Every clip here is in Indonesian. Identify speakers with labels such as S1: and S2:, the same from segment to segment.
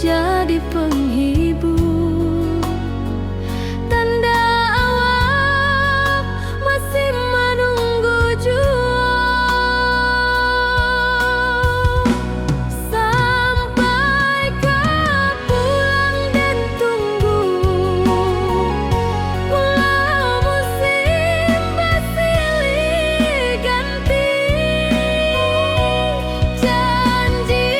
S1: jadi penghibur. Tanda awal masih menunggu jua, sampai kau pulang dan tunggu. Walau musim bersilih ganti, janji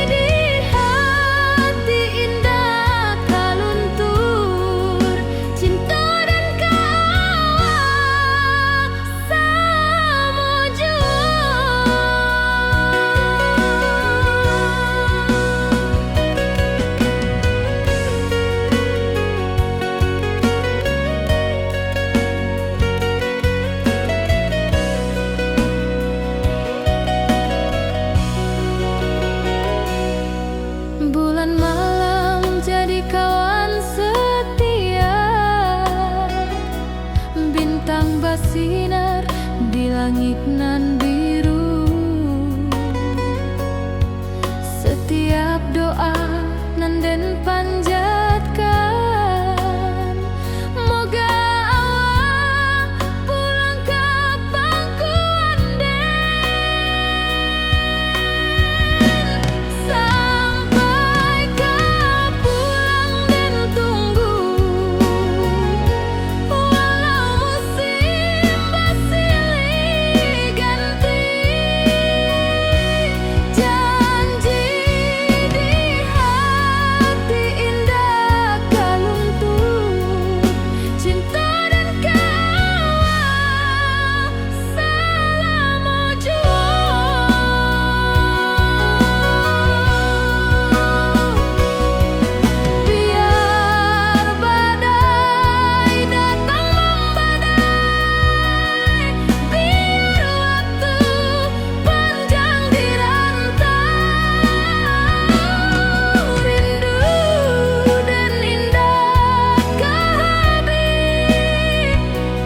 S1: di hati indah kau luntur. Cinta dan kawal sama jua. Bulan malam jadi kawan setia, bintang bersinar di langit nan biru. Setiap doa nan den panjatkan, moga awak pulang ke pangkuan den. Sampai kau pulang dan tunggu, walau musim bersilih ganti, janji di hati indah kau luntur. Cinta dan kawal selama jua. Biar badai datang membadai, biar waktu panjang dirantau, rindu dan indah kehabis,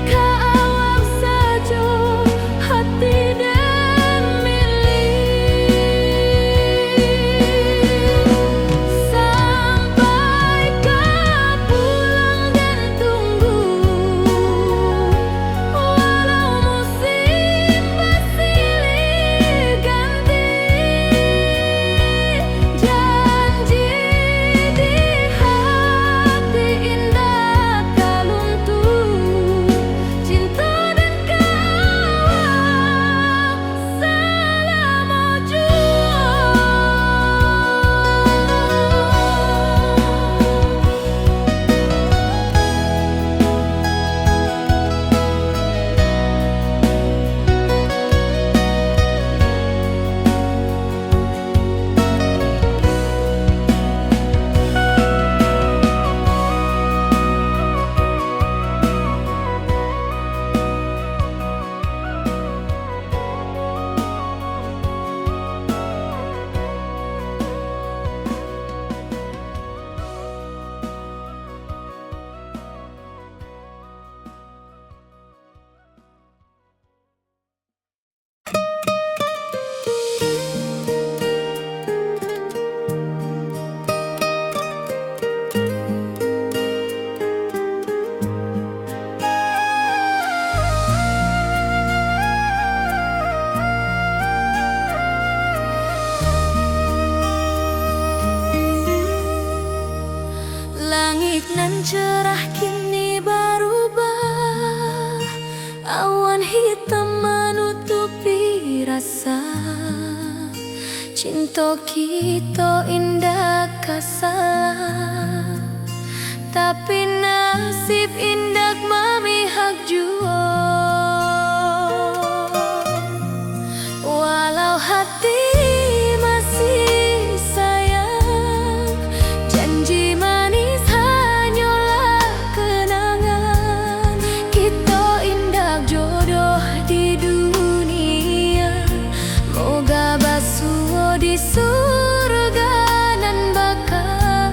S1: kawal saja hati dan milik. Sampai kau pulang dan tunggu, walau musim bersilih ganti, janji di hati indah kau luntur. Cinta dan kawal selama jua. Langit nan cerah kini berubah, awan hitam menutupi rasa. Cinta kita indah kasalah, tapi nasib indah memihak jua. Walau hati masih sayang, janji manis hanyalah kenangan. Kita indah jodoh di dunia, moga basuh di surga nan bakal.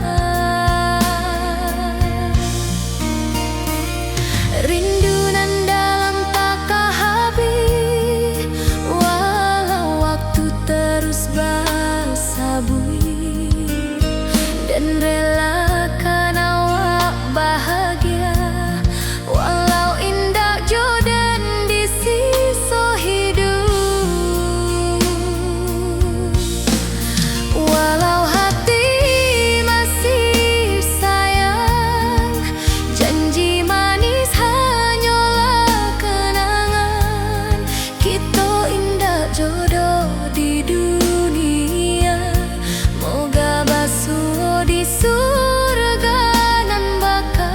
S1: dan relakan awak bahagia. Walau indah jodoh di sisa hidup, walau hati masih sayang, janji manis hanyalah kenangan. Kita indah jodoh di dunia, moga basuh di surga nan bakal.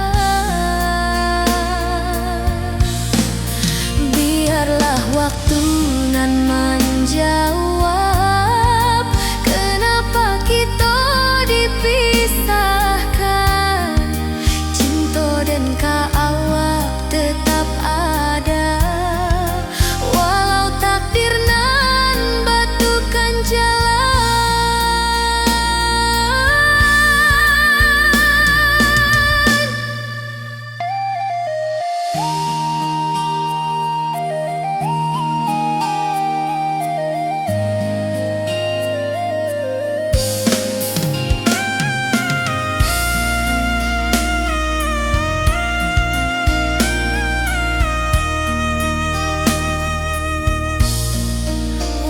S1: Biarlah waktu nan menjawab kenapa kita dipisahkan. Cinta dan awak tetap ada, walau takdir nan batukan jalan.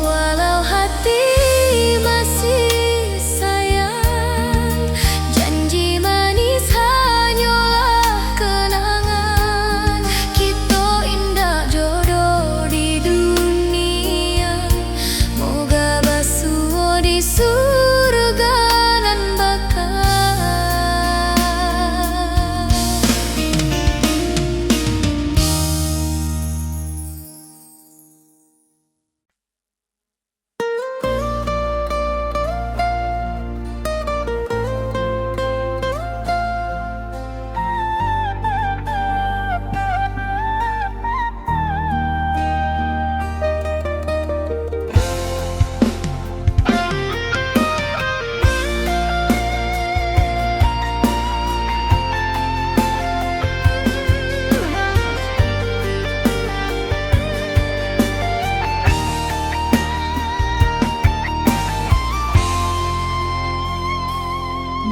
S1: Walau hati masih sayang, janji manis hanyalah kenangan. Kita indah jodoh di dunia, moga basuh di surga nan bakal.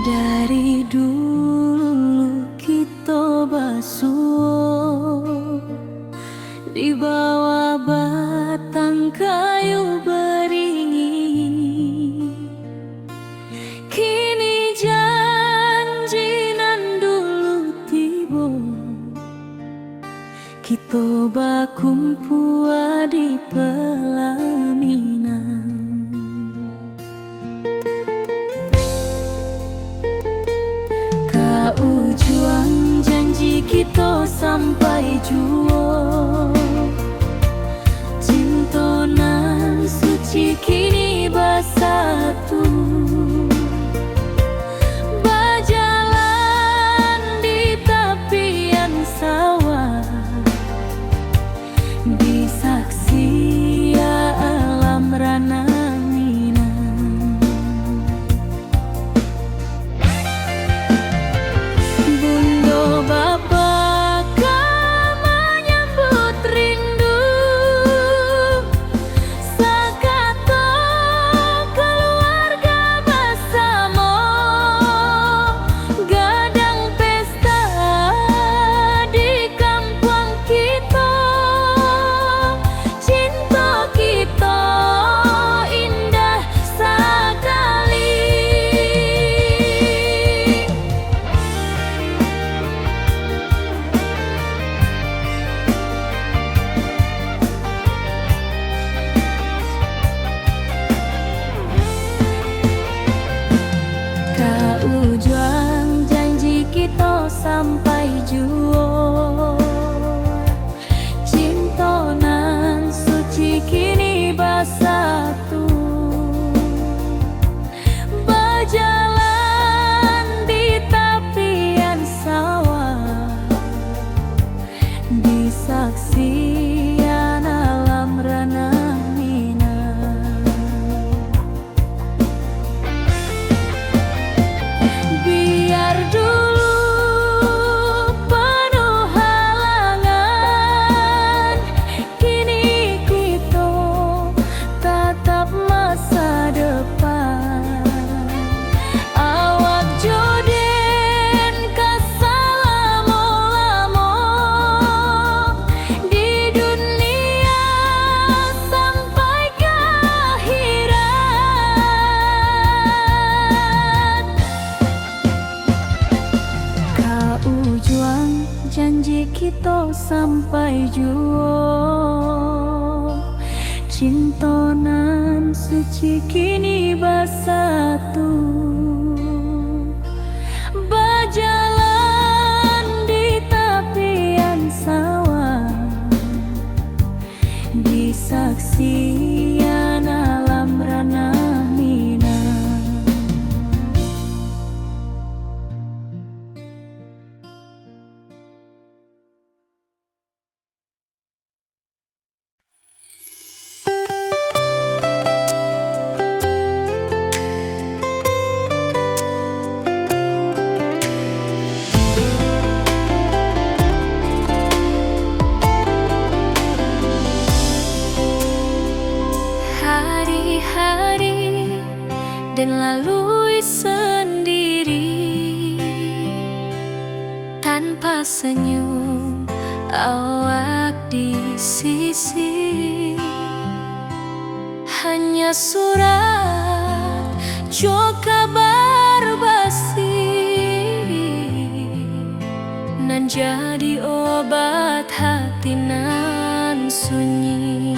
S1: Dari dulu kita basuh di bawah batang kayu beringin. Kini janji nan dulu tiba, kita bakumpul di pelaminan. Juang janji kita sampai jua, cinta nan suci kini bersatu. Berjalan di tepian sawah, di saksi alam rana. Bapa menyambut rindu, sakato keluarga bersama, gadang pesta di kampung kita. Cinta kita indah sekali. Juang janji kita sampai jua, cinta nan suci kini bersatu. Berjalan di tepian sawah, di saksian alam ranah minang. Biar dulu janji kita sampai juo. Cintonan suci kini bersatu, berjalan di tepian sawah, disaksikan alam ranah Minang. Hari-hari dan lalui sendiri, tanpa senyum awak di sisi. Hanya surat jo kabar basi, nan jadi obat hati nan sunyi.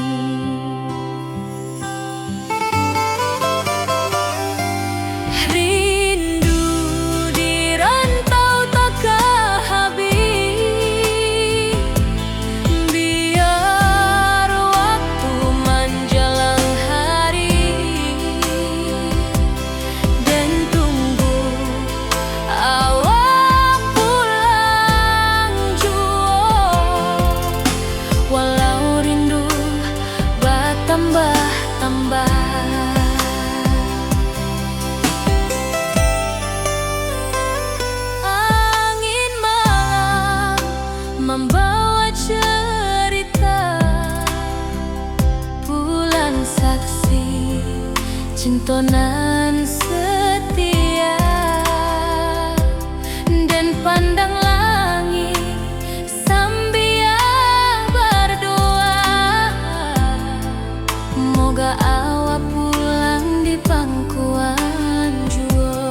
S1: Angin malam membawa cerita, bulan saksi cintonan setia, dan pandang langit sambil berdoa, moga awak pulang di pangkuan juo.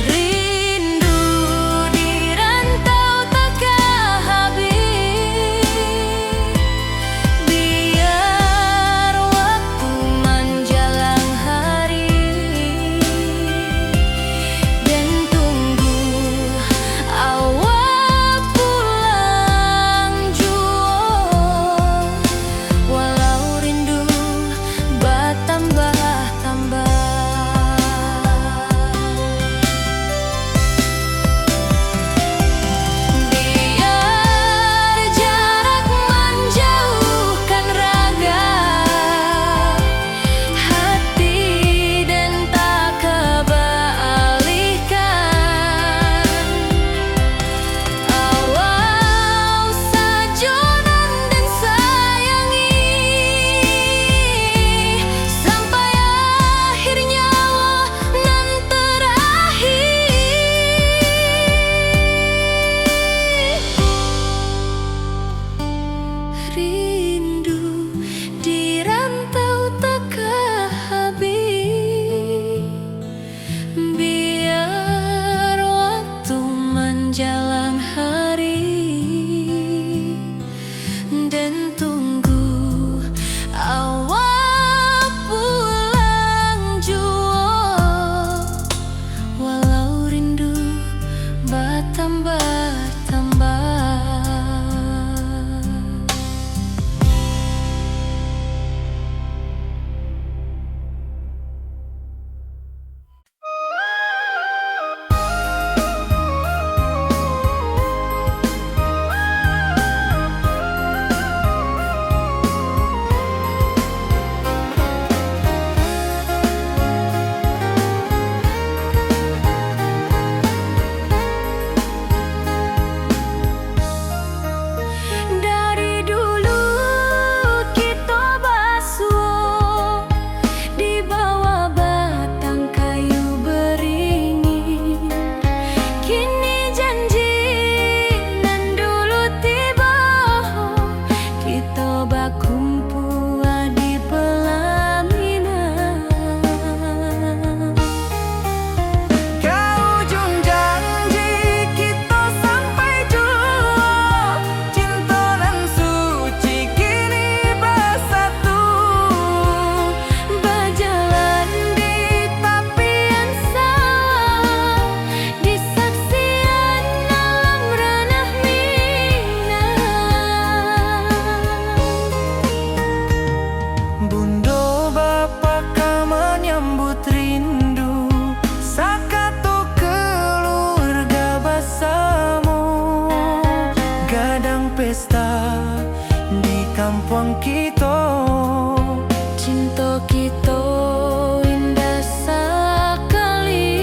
S1: Rindu di rantau tak habis, kita indah sekali.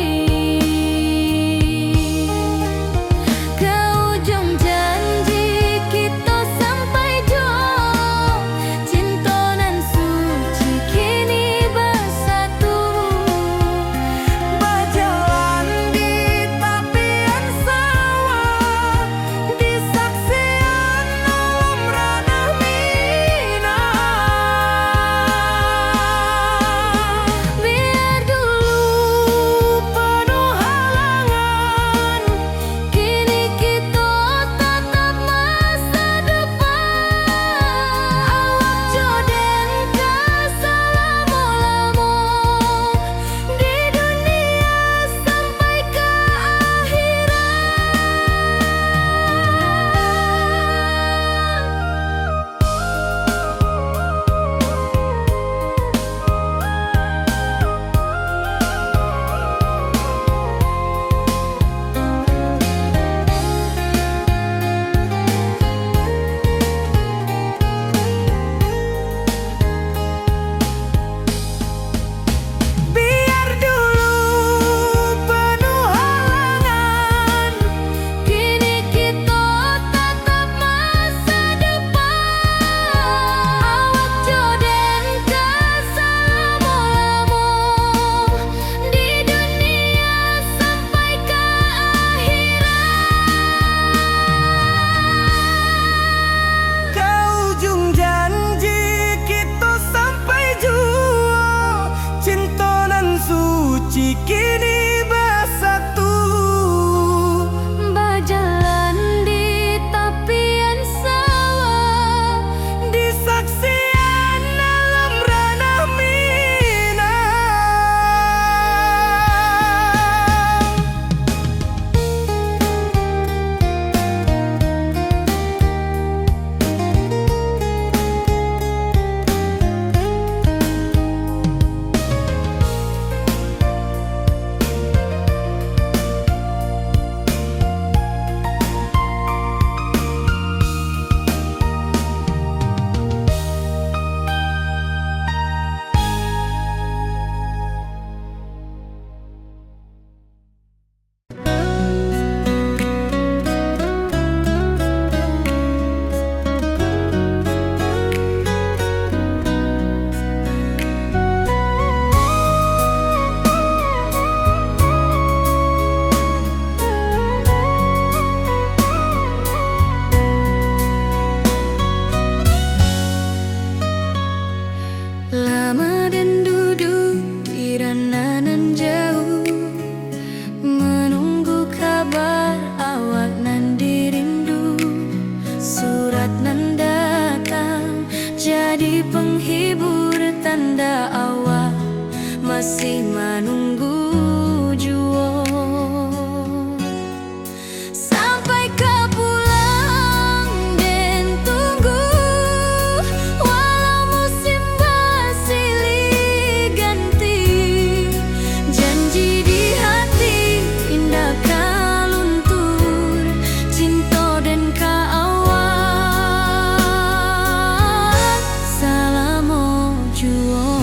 S1: Ke ujung janji kita sampai jauh, cinta nan suci kini bersatu.
S2: Berjalan di tepian sawah, di saksian alam ranah Minang.
S1: Biar dulu penuh halangan, kini kita tatap masa depan. Awak joden ka selama-lama di dunia sampai ke
S2: Biar dulu penuh halangan,
S1: kini kita tatap masa depan. Awak joden ka selama-lama di dunia sampai ke
S2: ke ujung janji kita sampai jua, cinta nan suci kini bersatu.
S1: berjalan di tepian sawah,
S2: Di saksian alam ranah Minang.
S1: lama dan duduk di ranah nan jauh, menunggu kabar awak nan dirindu. Surat nan datang jadi penghibur, tanda awak masih menunggu jua. Sampai ke pulang dan tunggu, walau musim bersilih ganti. Janji di hati indah kaluntur, cinta dan kaawak selama jua.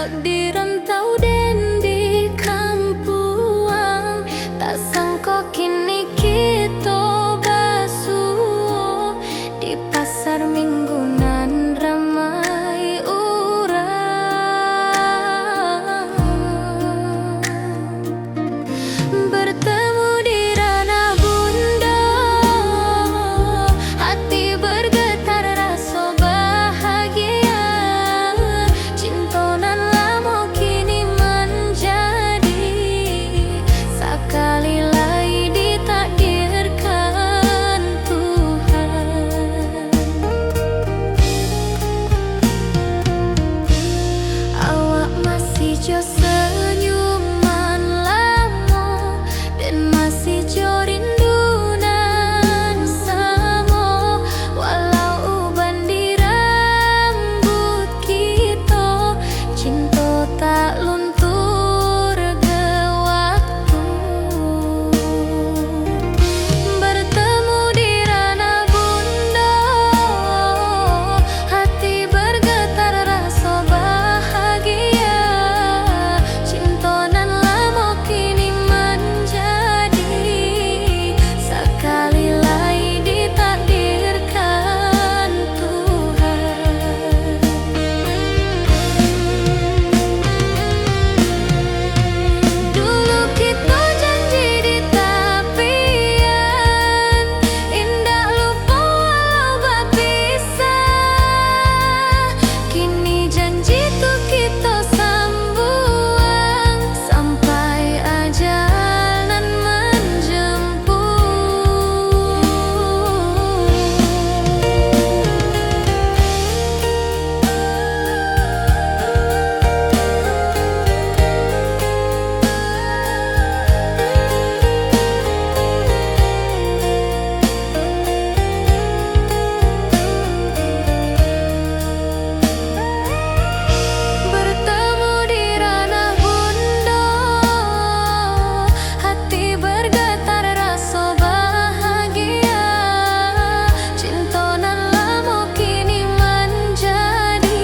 S1: awak di rantau dan di kampuang. Tak sangka kini kita basuh di pasar minggunan ramai orang. Bertemu di ranah bunda, hati bergetar rasa bahagia. Cinta nan lama kini menjadi sekali lagi ditakdirkan Tuhan. Awak masih jo senyuman lama dan masih jo rindunan sama. Walau uban di rambut kita, cinta tak luntur ke waktu. Bertemu di ranah bunda, hati bergetar rasa bahagia. Cinta nan lama kini menjadi sekali lagi ditakdirkan Tuhan. Dulu kita janji di tepian, indah lupa walau berpisah. Kini janji tuh kita sambung sampai ajal nan bertemu di ranah bunda, hati bergetar rasa bahagia. Cinta nan lama kini menjadi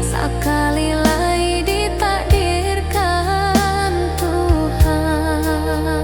S1: sekali lagi ditakdirkan Tuhan.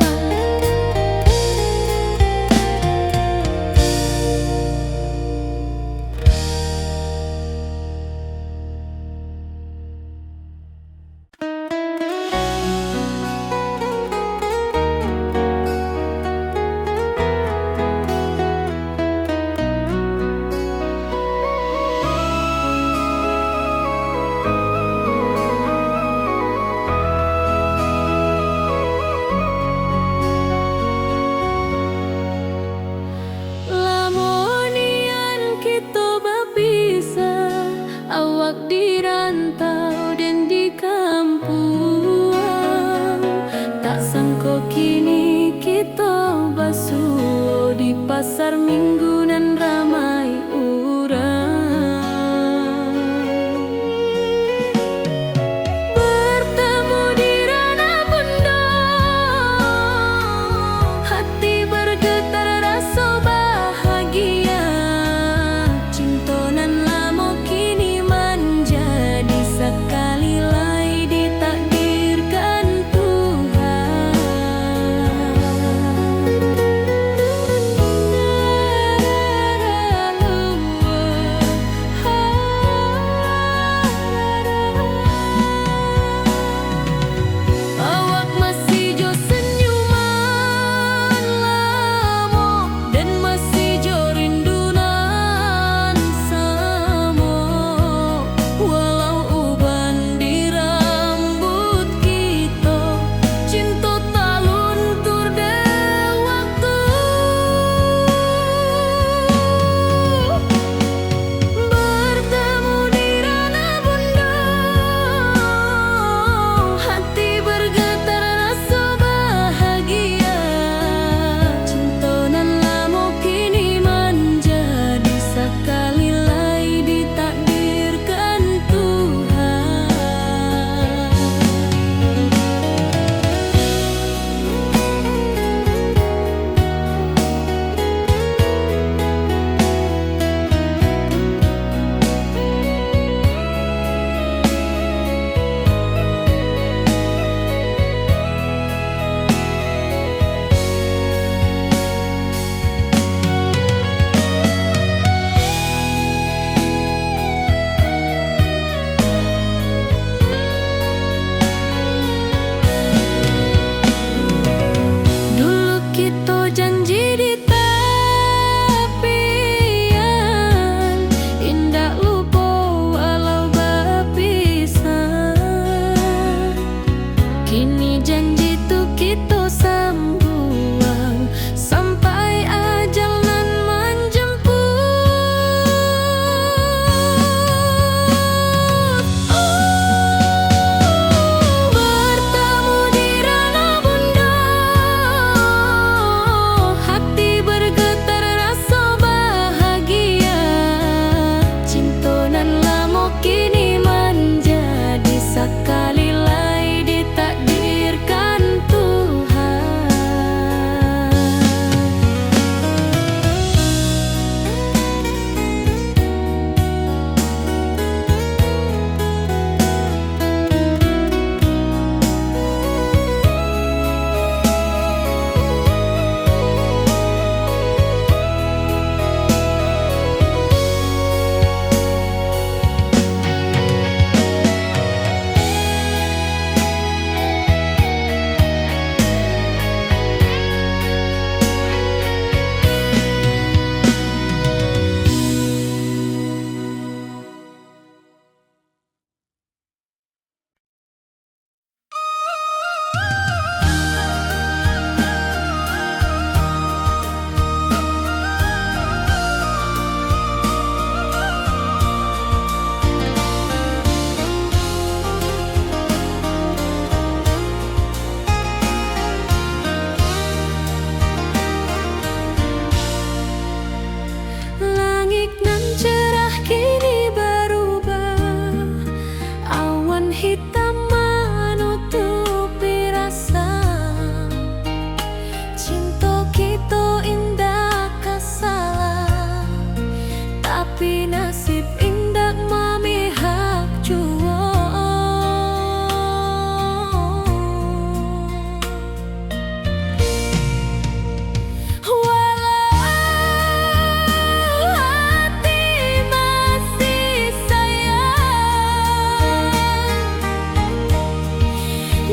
S1: Lamonian kita berpisah, awak di rantau dan di kampuang. Tak sangka kini kita basuh di pasar minggunan ramai orang. Bertemu di ranah bunda, hati bergetar rasa bahagia. Cinta nan lama kini menjadi sekali lagi ditakdirkan Tuhan.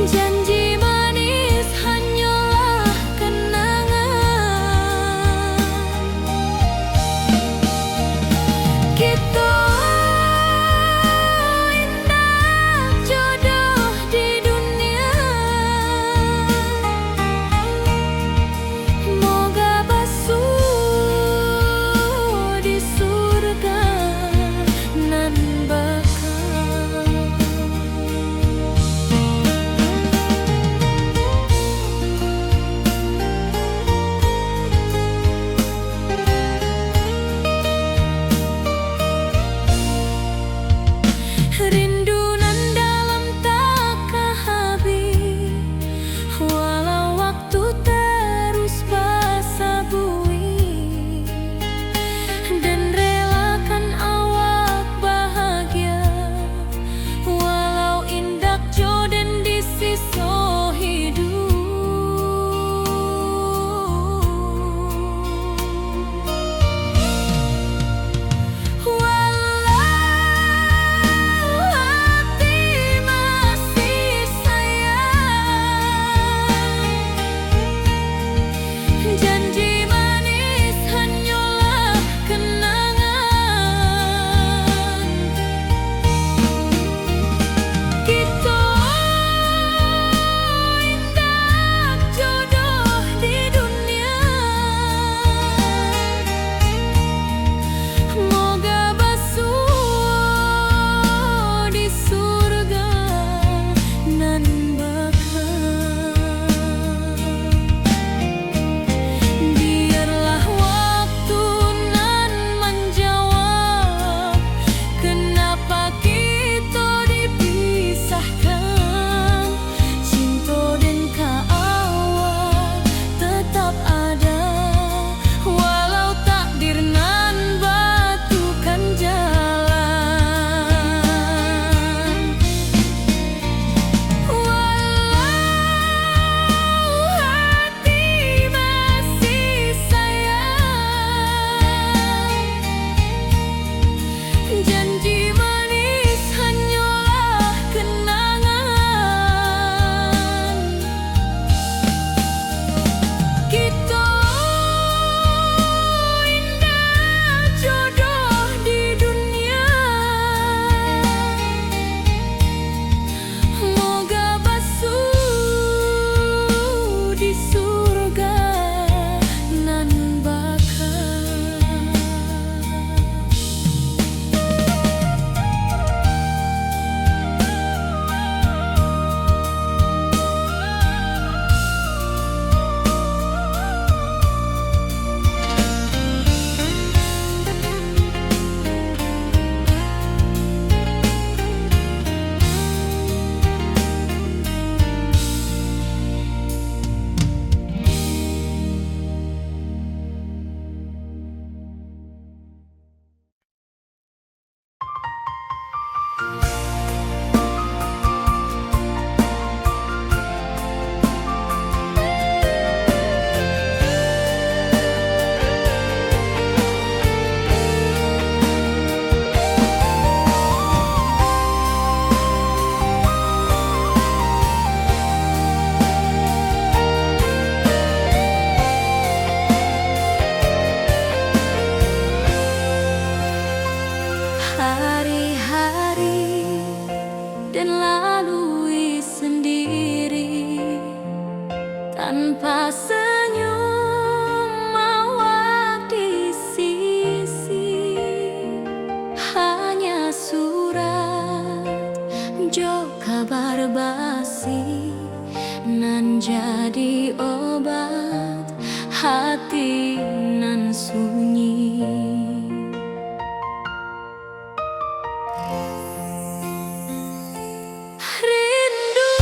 S1: Janji manis hanyalah kenangan. Kita indah jodoh di dunia. Moga basuh di surga nan bakal. Rindu nan dalam takkan habis, walau waktu terus basa bui, dan relakan awak bahagia, walau indak jodoh di sisa hidup. Janji manis hanyalah kenangan. Kita indah jodoh di dunia. Moga basuh di surga nan bakal. Biarlah waktu nan menjawab kenapa kita dipisahkan. Cinta dan kaawak tetap ada, walau takdir nan batukan jalan. Walau hati masih sayang, janji manis hanyalah kenangan. Kita indah jodoh di dunia. Moga basuh di surga nan bakal. Hari-hari dan lalui sendiri tanpa senyum awak di sisi. Hanya surat jo kabar basi nan jadi obat hati nan sunyi. Rindu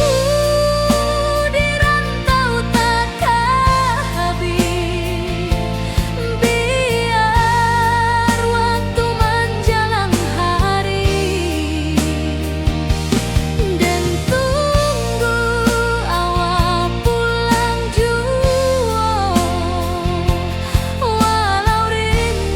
S1: di rantau takkan habis, biar waktu menjelang hari, dan tunggu awak pulang jua. Walau rindu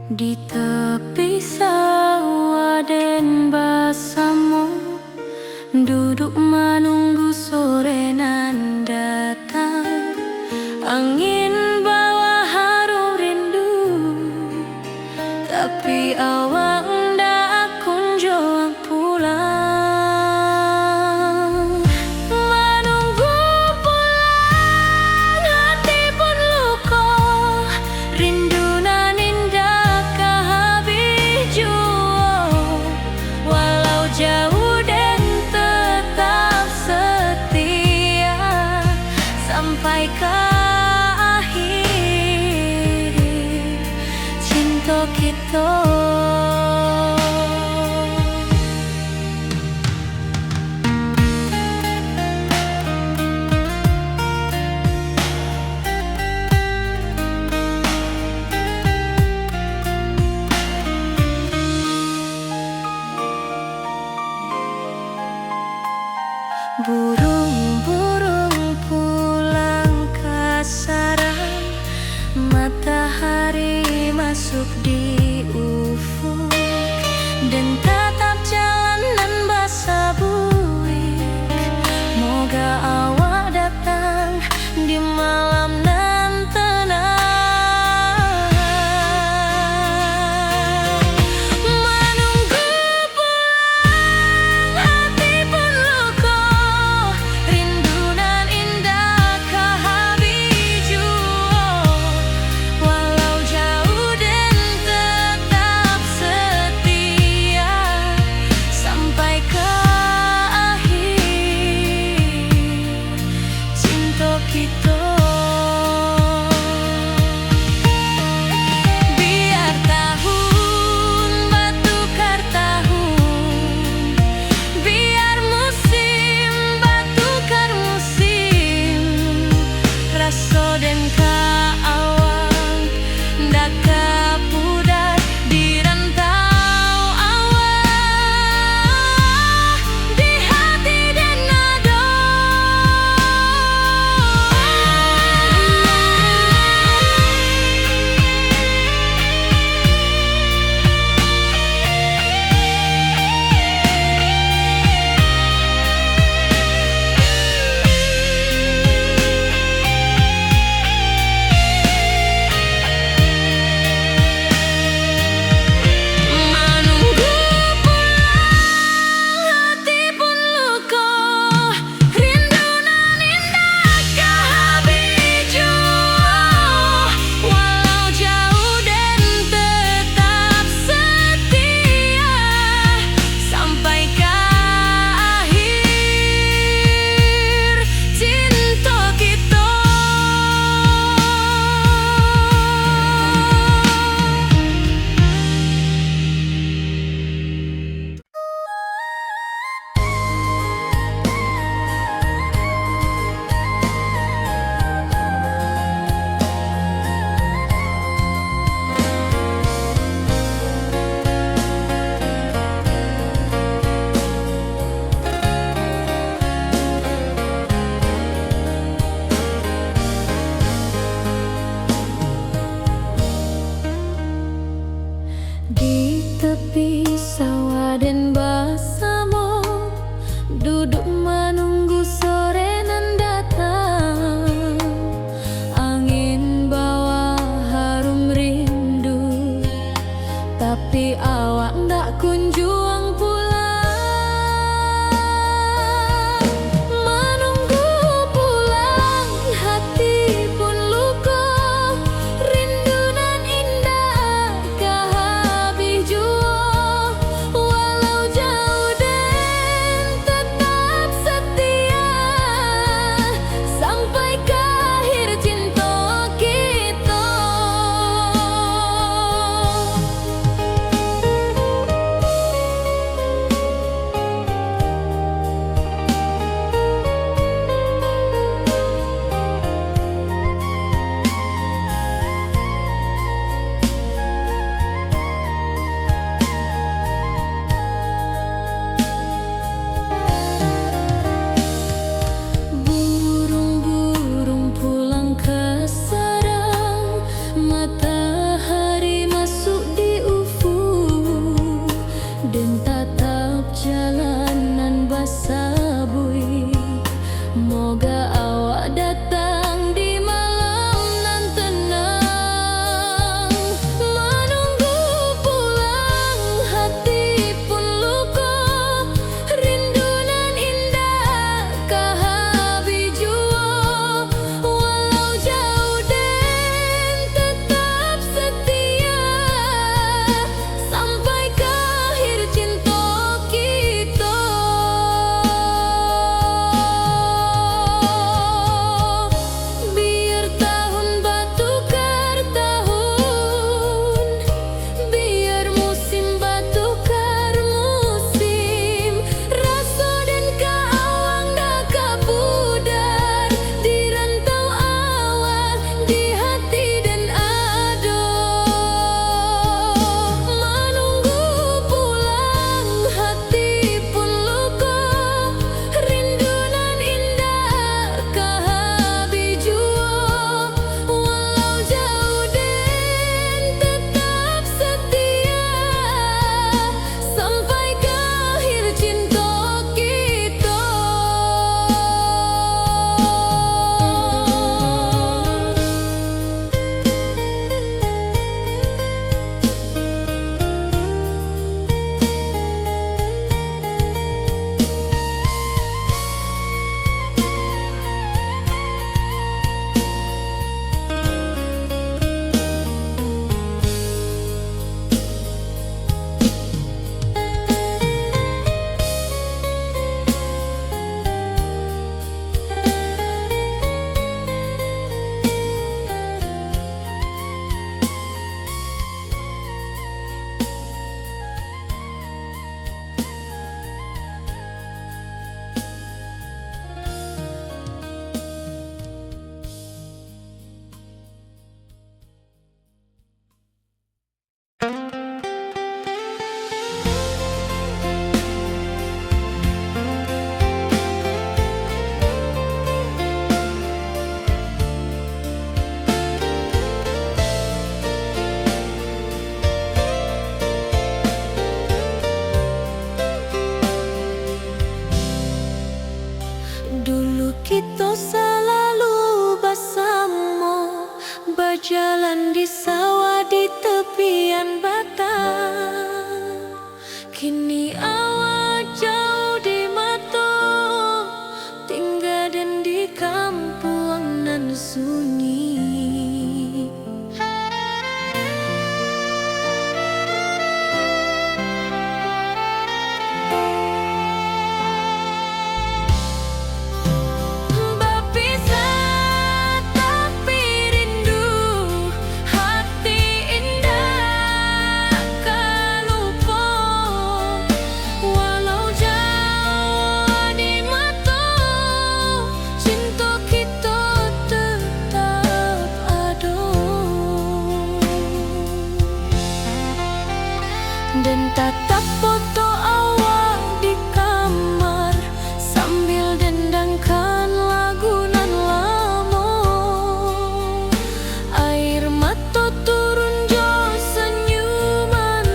S1: Di tepi sawah den basamu, duduk menunggu sore nan datang. Angin bawa harum rindu, tapi awak ndak kunjung pulang. Menunggu pulang, hati pun luka, rindu nan indah kehabis jua. Walau jauh dan tetap setia sampai ke akhir cinta kita. Burung-burung pulang ke sarang, matahari masuk di ufuk, dan tatap jalanan basah buik. Moga awak datang di malam nan tenang. Menunggu pulang, hati pun luka, rindu nan indah kehabis jua. Walau jauh dan tetap setia sampai ke akhir cinta kita. Biar tahun bertukar tahun, biar musim bertukar musim, rasa dan keawang ndak kepudar di rantau awak, di hati dan nada. Menunggu pulang, hati pun luka, rindu nan indah kehabis jua. Walau jauh dan tetap setia sampai ke akhir cinta kita. Di tepi sawah dan basamu, duduk menunggu sore nan datang. Angin bawa harum rindu, tapi awak ndak kunjung pulang. Menunggu pulang, hati pun luka, rindu nan indah kehabis jua. Walau jauh Dan tatap foto awak di kamar sambil dendangkan lagu nan lamo. Air mata turun jo senyuman,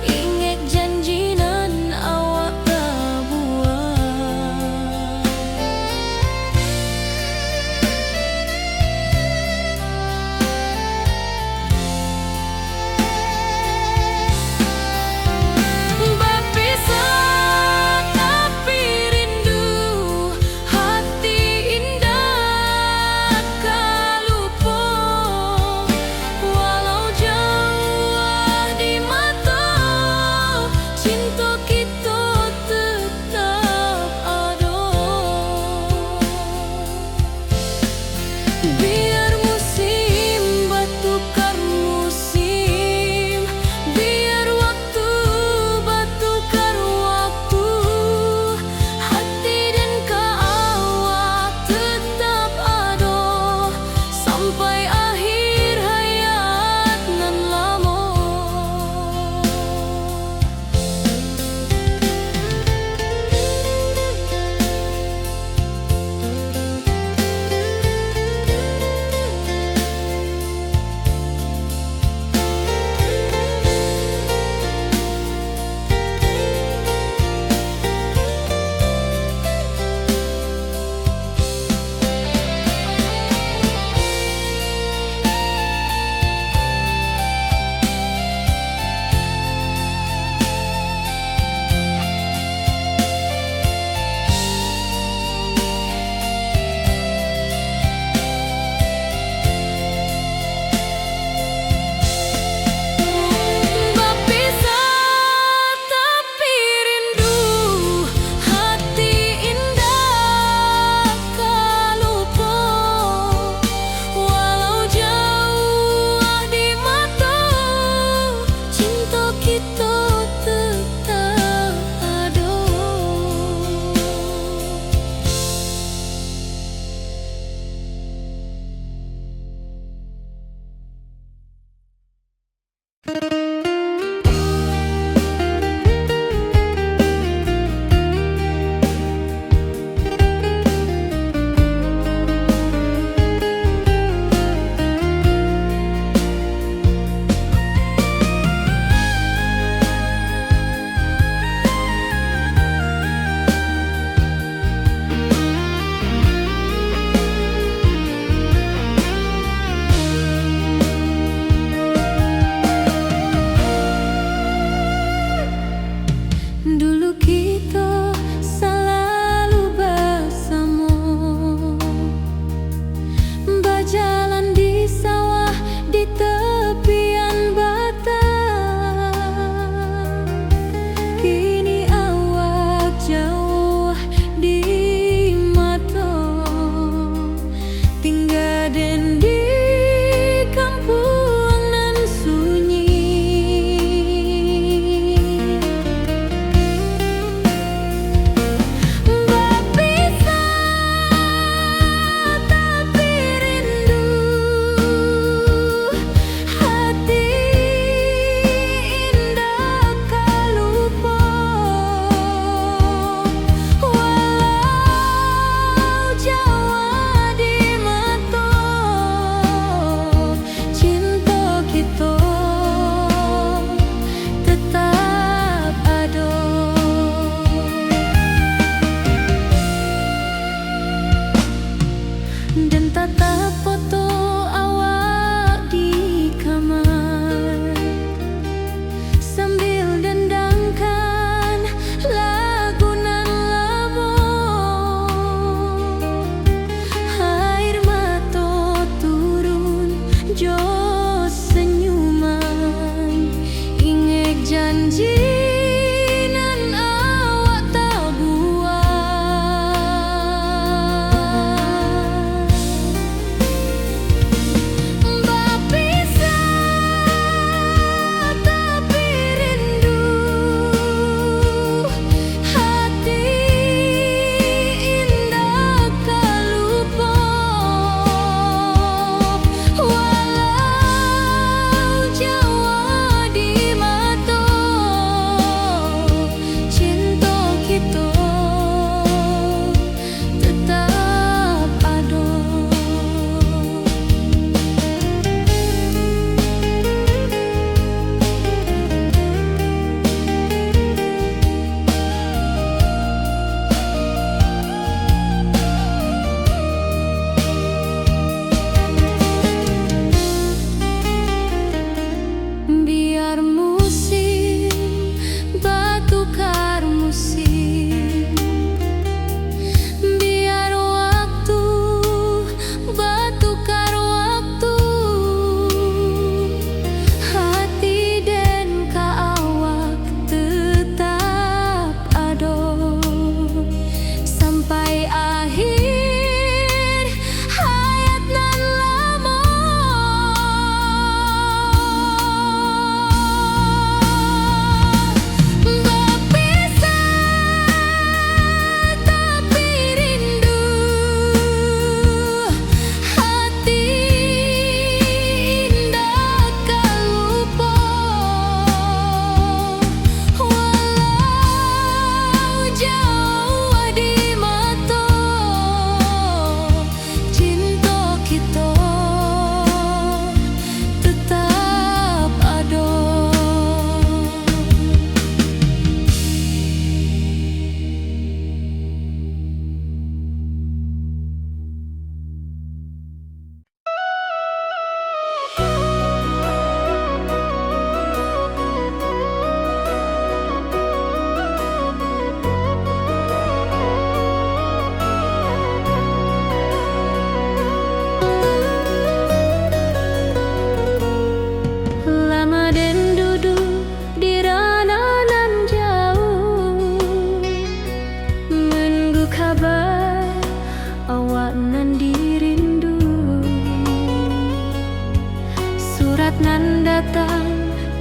S1: inget janji nan awak buat. Berpisah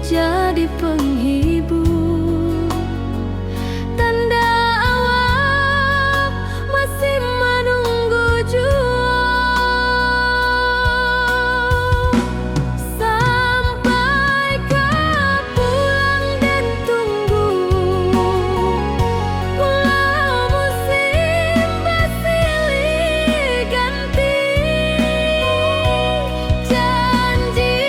S1: jadi penghibur. Tanda awal masih menunggu jua, sampai kau pulang dan tunggu. Pulau musim bersilih ganti, janji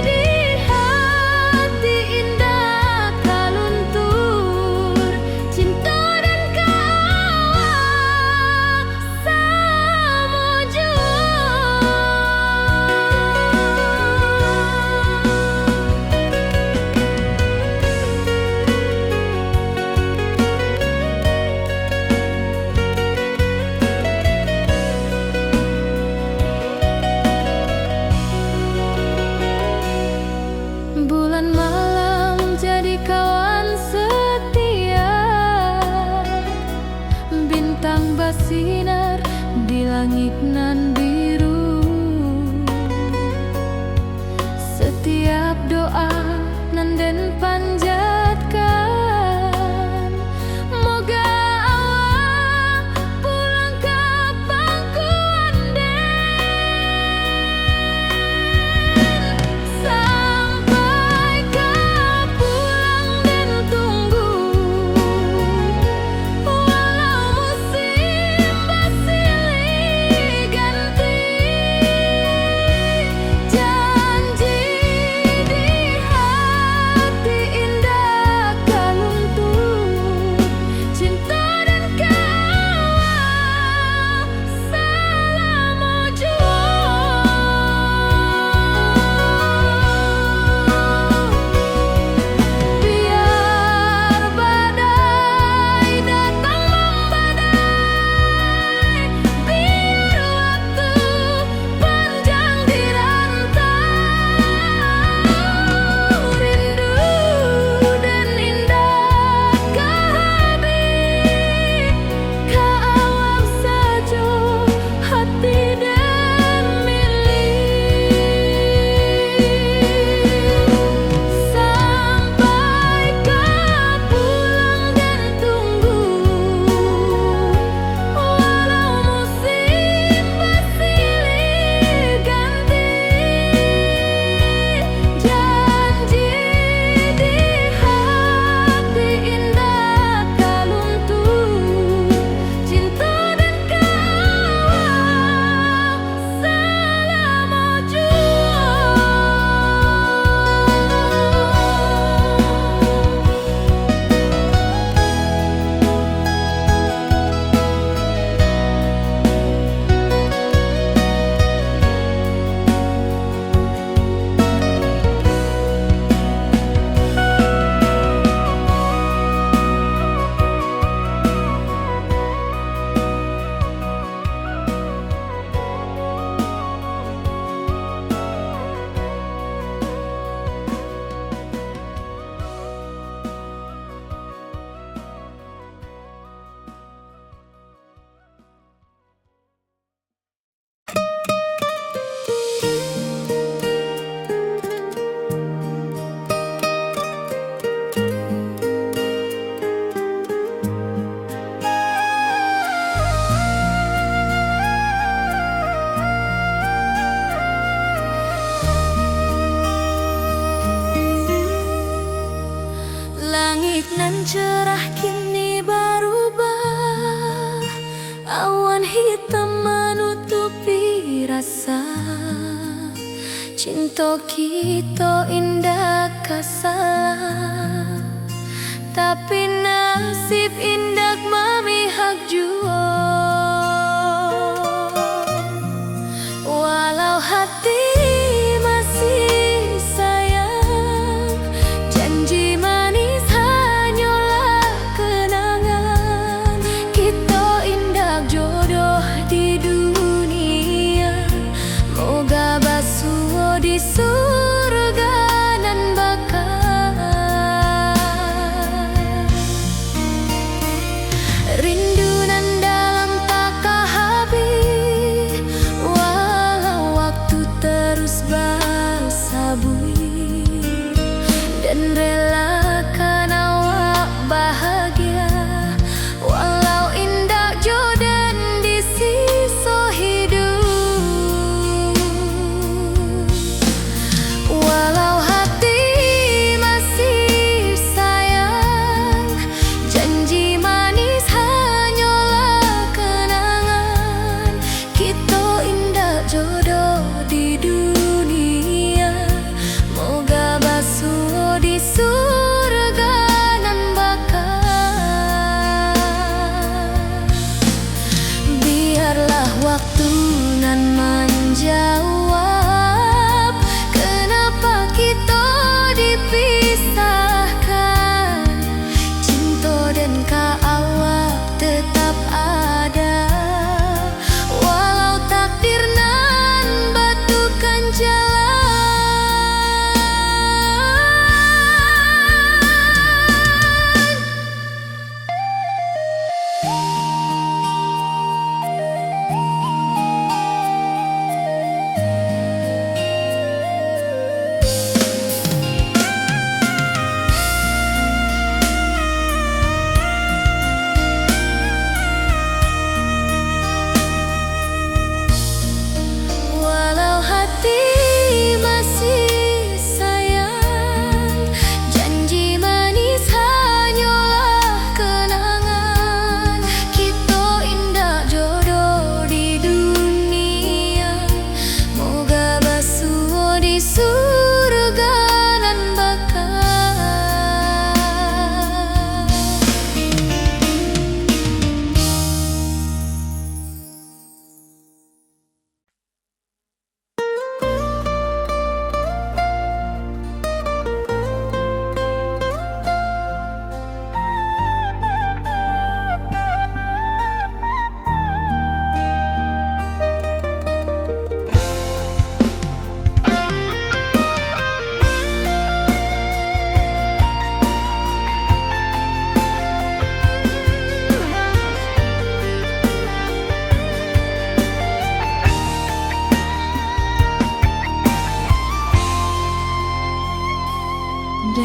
S1: di hati indah kaluntur. Cinta dan kawal sama jua. Bulan malam jadi kawan setia, bintang bersinar di langit nan biru. Setiap doa nan den panjatkan, moga awak pulang ke pangkuan den. Sampai kau pulang dan tunggu, walau musim bersilih ganti, janji di hati indah kaluntur. Cinta dan kawal selama jua. Biar badai datang membadai, biar waktu panjang dirantau, rindu dan indah kehabis, kawal saja hati dan milik. Sampai kau pulang dan tunggu, walau musim bersilih ganti, janji di hati indah kaluntur. Cinta dan kawal selama jua. Langit nan cerah kini berubah, awan hitam menutupi rasa. Cinta kita indah kasalah, tapi nasib indah memihak jua. Walau hati masih sayang, janji manis hanyalah kenangan. Kita indah jodoh di dunia, moga basuh di surga nan bakal.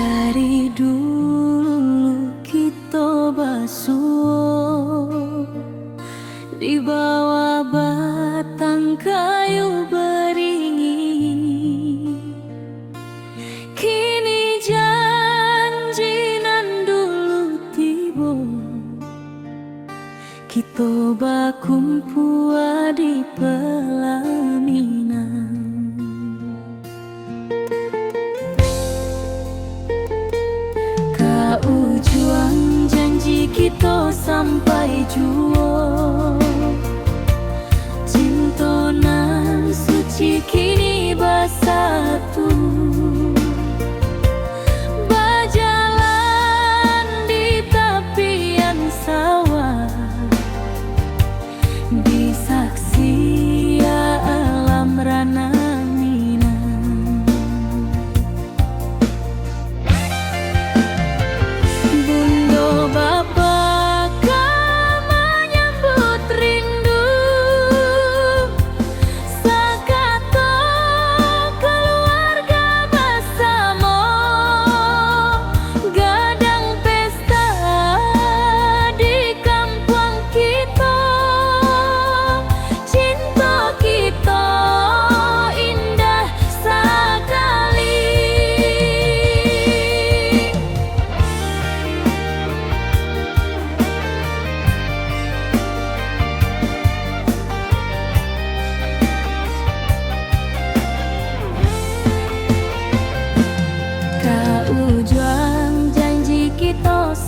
S1: Dari dulu kita basuh di bawah batang kayu beringin. Kini janji nan dulu tiba, kita bakumpul di pelaminan. Juang janji kita sampai jua, cinta nan suci kini bersatu. Berjalan di tepian sawah, di saksi alam rana.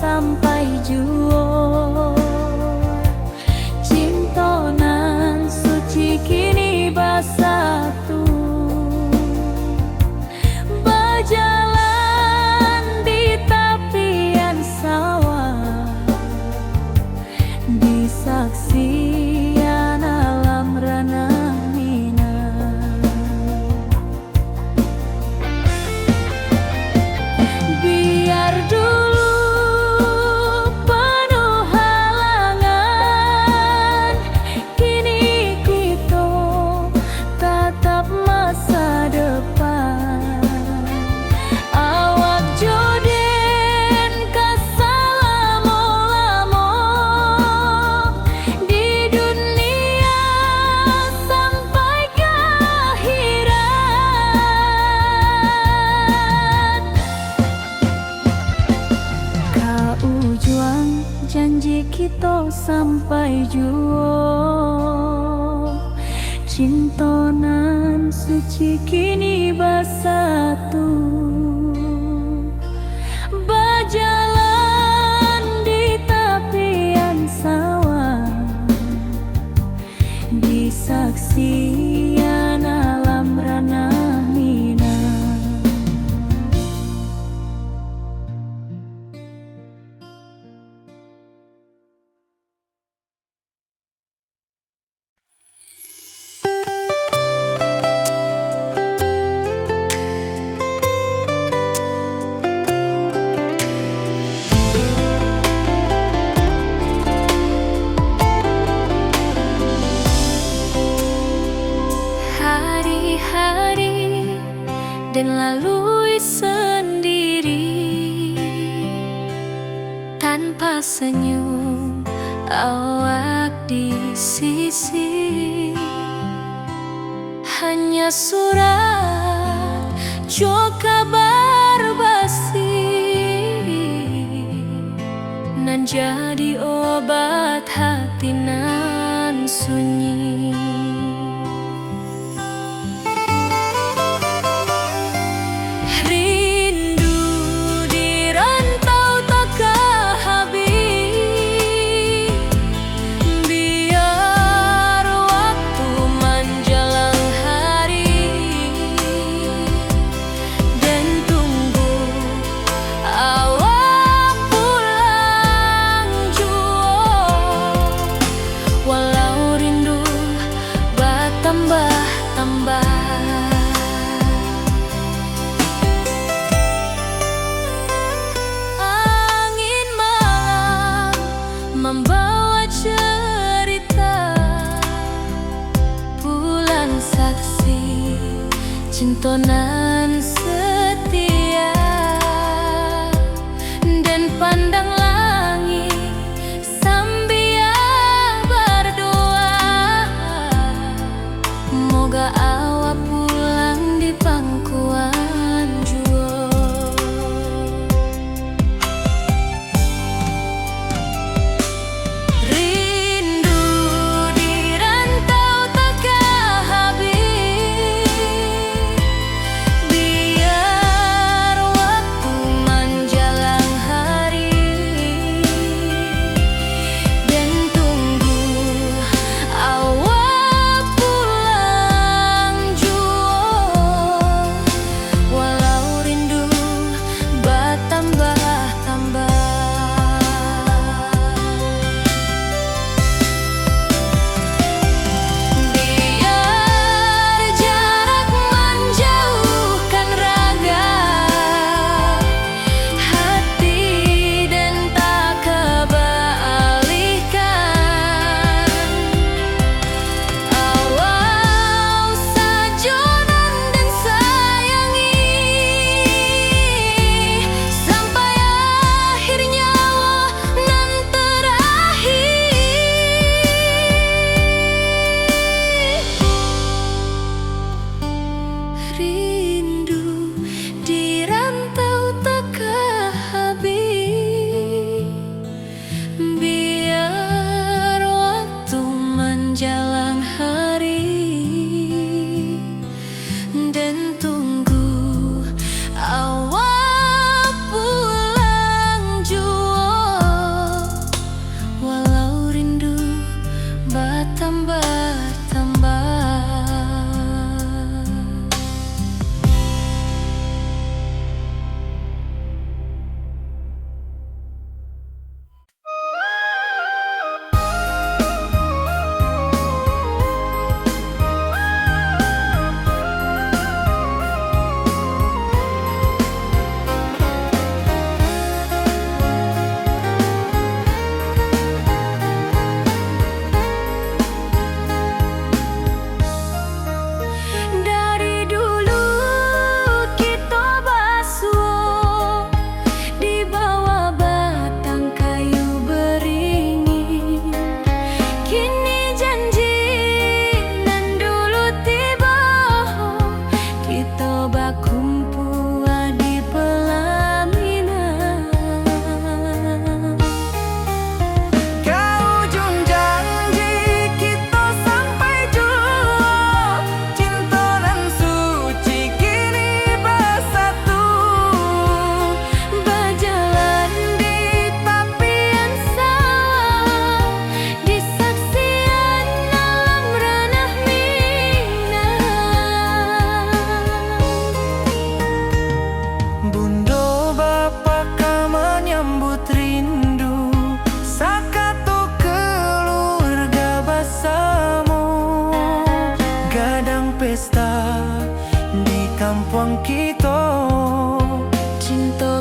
S1: Sampai jua, cinta nan suci kini bersatu. Berjalan di tepian sawah, di saksian alam rana. Biar dulu janji kita sampai jua, cinta nan suci kini bersatu. Berjalan di tepian sawah, di saksian alam rana. Dan lalui sendiri tanpa senyum awak di sisi. Hanya surat jo kabar basi nan jadi obat hati nan sunyi. Walau rindu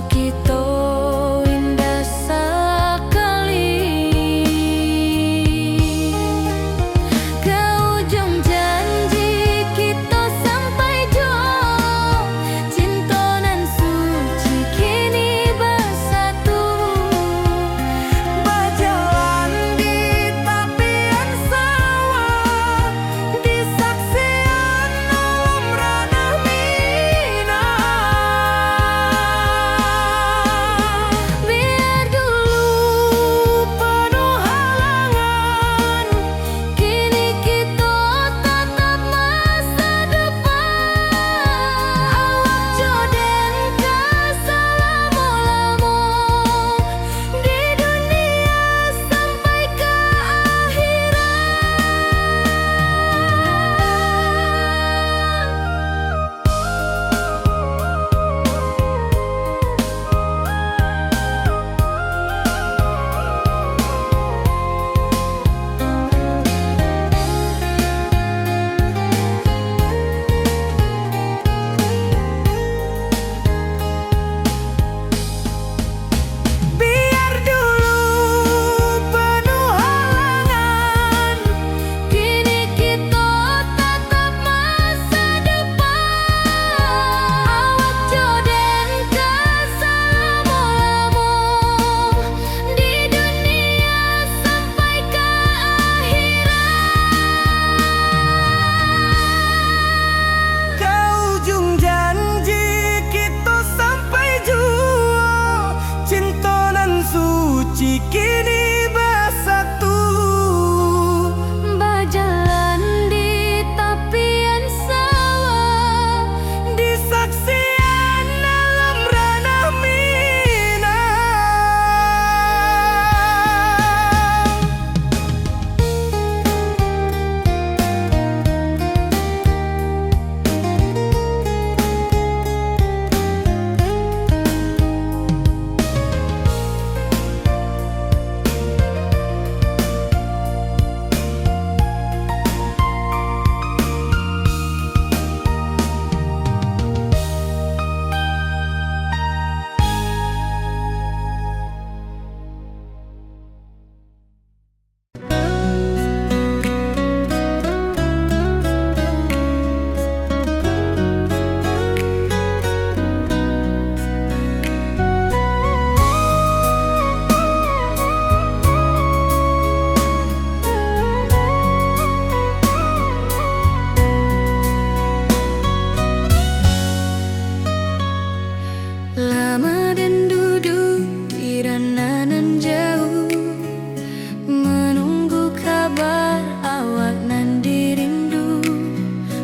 S1: kita indah sekali. Ke ujung janji kita sampai jauh, cinta nan suci kini bersatu.
S2: Berjalan di tepian sawah, di saksian alam ranah Minang.
S1: Biar dulu penuh halangan, kini kita tatap masa depan. Awak joden ka selama-lama di dunia sampai ke
S2: Biar dulu penuh halangan,
S1: kini kita tatap masa depan. Awak joden ka selama-lama di dunia sampai ke
S2: ke ujung janji kita sampai jua, cinta nan suci kini bersatu.
S1: berjalan di tepian sawah,
S2: Di saksian alam ranah Minang.
S1: lama dan duduk di ranah nan jauh, menunggu kabar awak nan dirindu.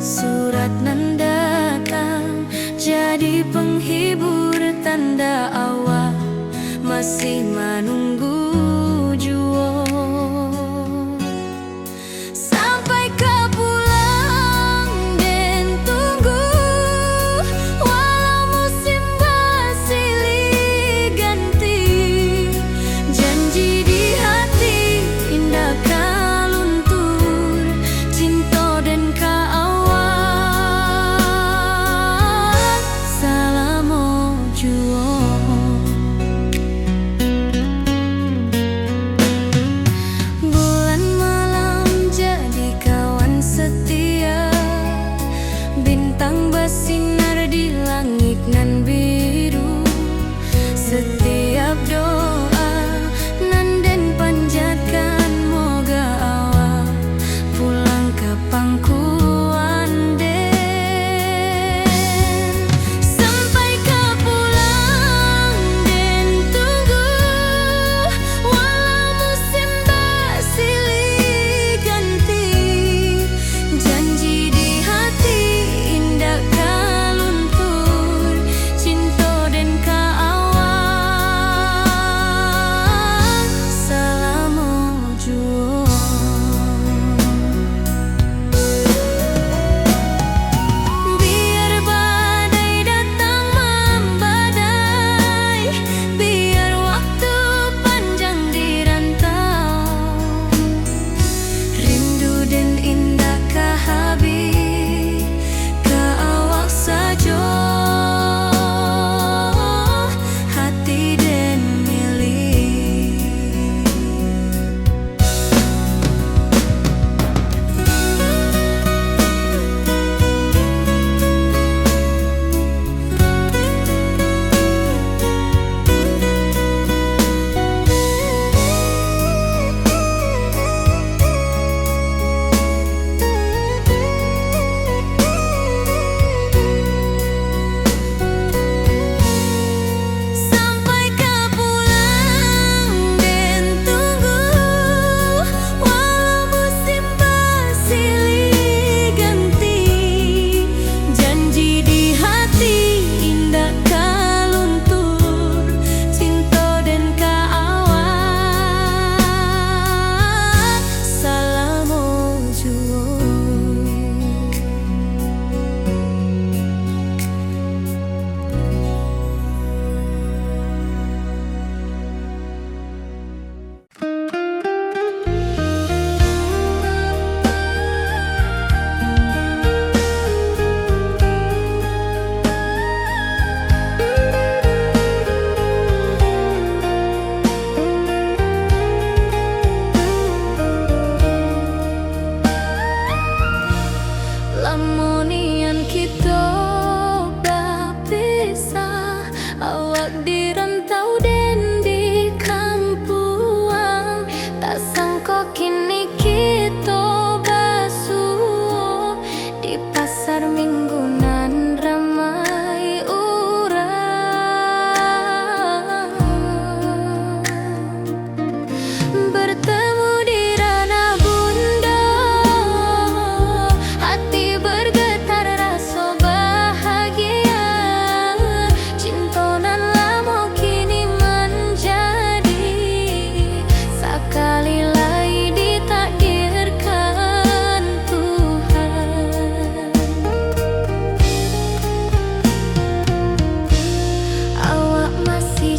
S1: Surat nan datang jadi penghibur, tanda awak masih menunggu jua. Sampai ke pulang dan tunggu, walau musim bersilih ganti. Janji di hati indah kaluntur, cinta dan ka awak selama jua.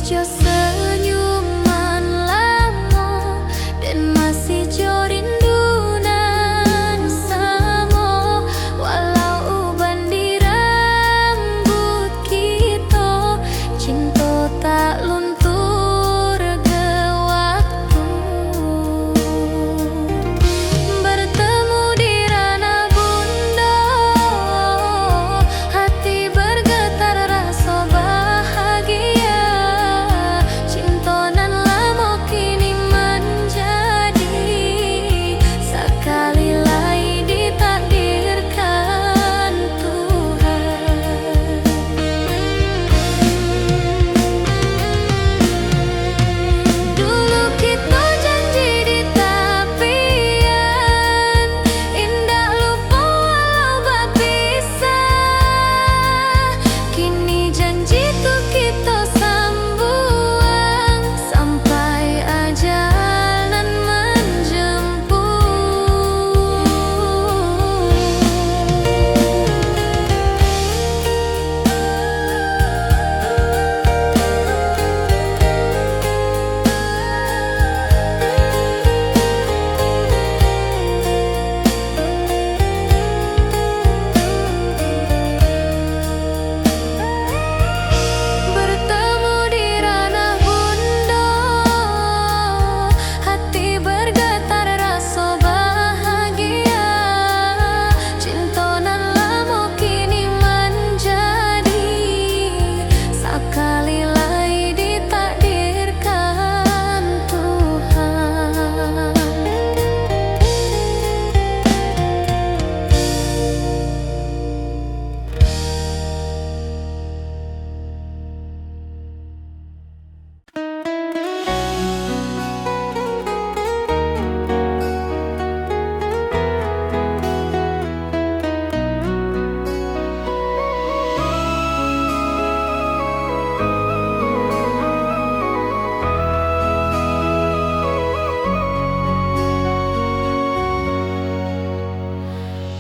S1: jo senyuman lamo dan masih jo rindunan samo. Walau uban di rambut kita, cinta tak luntur ke waktu. Bertemu di ranah bunda, hati bergetar rasa bahagia. Cinta nan lama kini menjadi sekali lagi ditakdirkan Tuhan. Dulu kita janji di tepian, indah lupa walau berpisah. Kini janji tuh kita sambuang sampai ajal nan bertemu di ranah bunda, hati bergetar rasa bahagia. Cinta nan lama kini menjadi sekali lagi ditakdirkan Tuhan.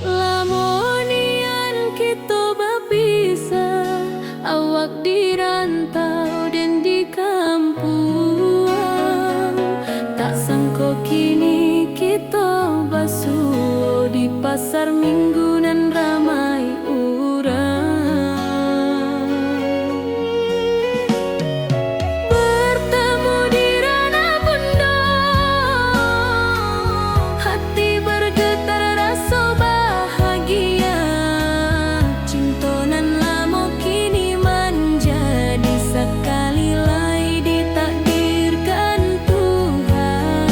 S1: Lamonian kita berpisah, awak di rantau dan di kampung. Tak sangka kini kita basuh di pasar minggu nan ramai urang. Bertemu di ranah bunda, hati bergetar rasa bahagia. Cinta nan lama kini menjadi sekali lagi ditakdirkan Tuhan.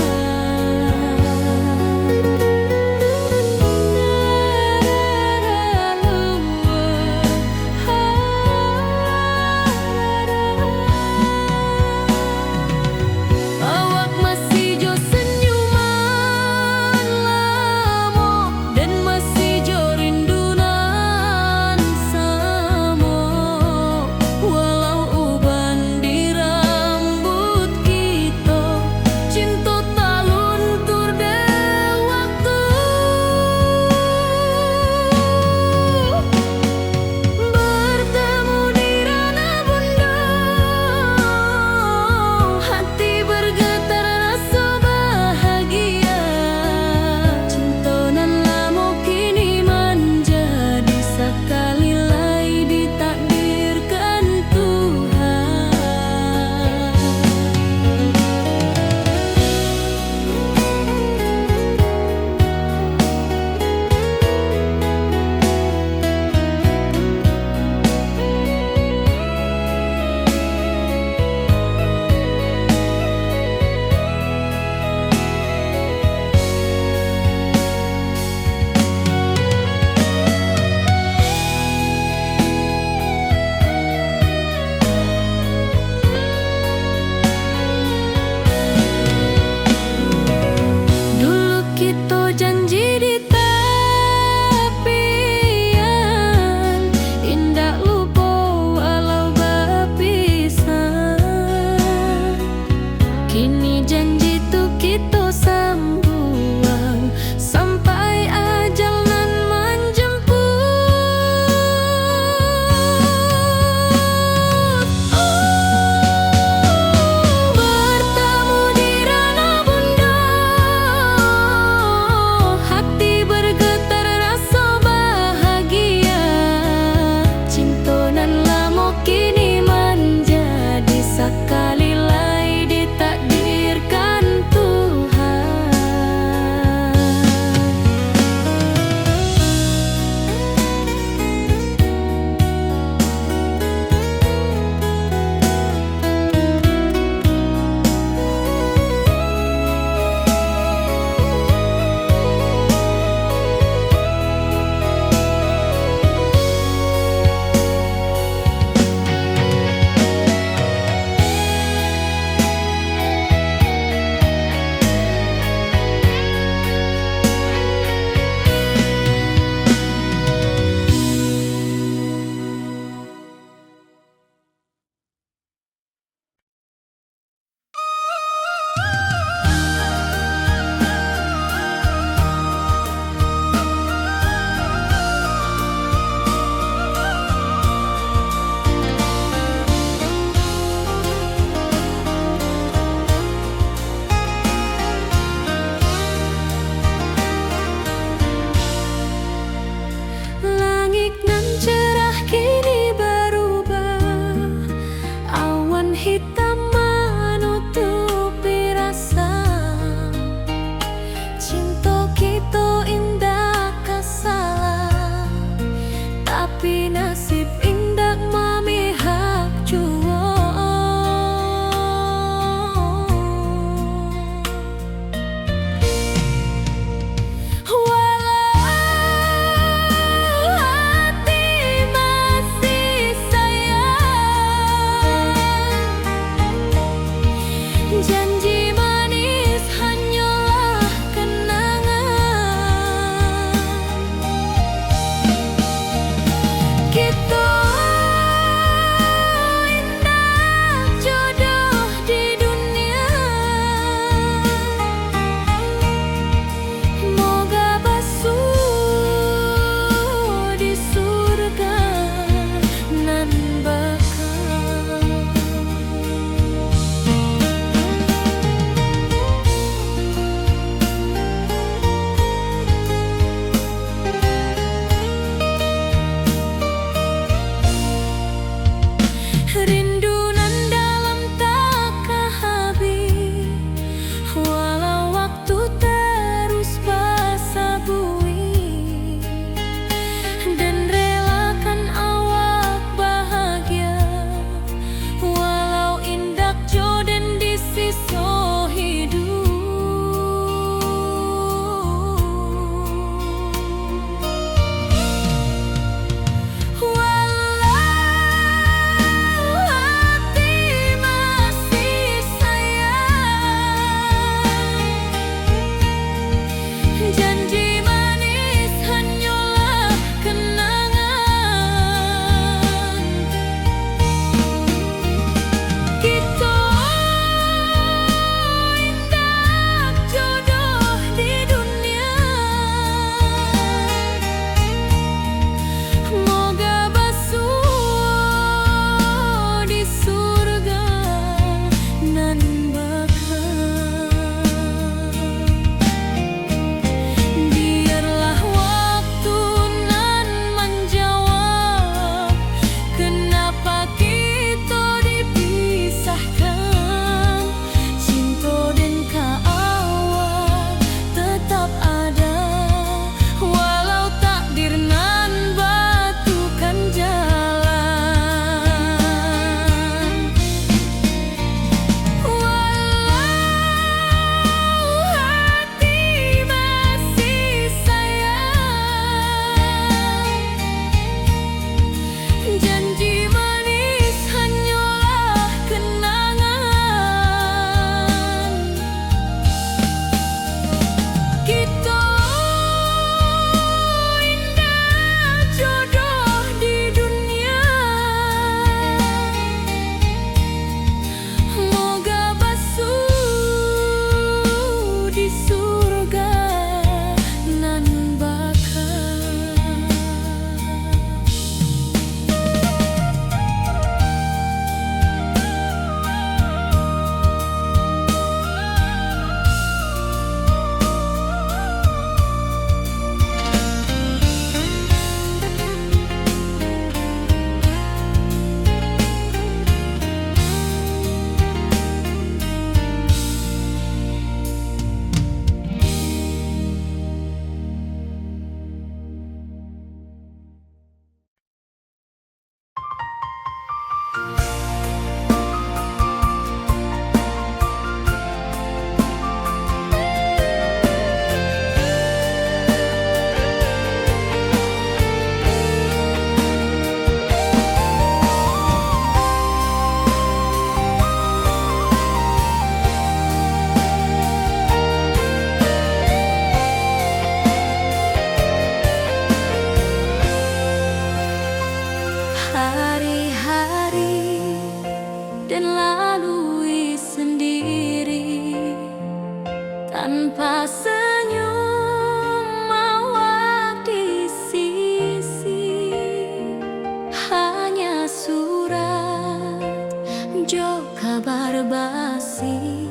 S1: kasih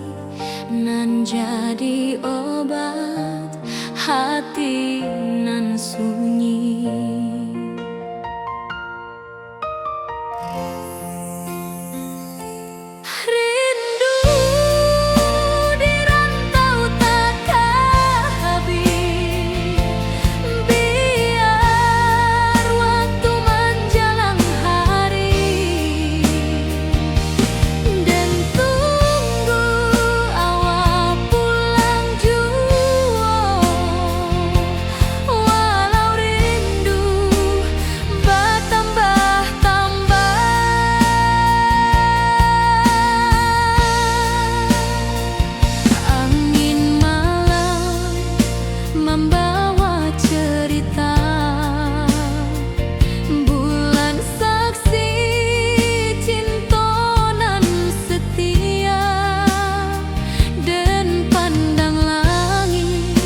S1: nan jadi obat hati nan sunyi. Rindu di rantau takkan habis, biar waktu menjelang hari, dan tunggu awal pulang jua. Walau rindu bertambah-tambah, angin malam membawa cerita, bulan saksi cinta nan setia, dan pandang langit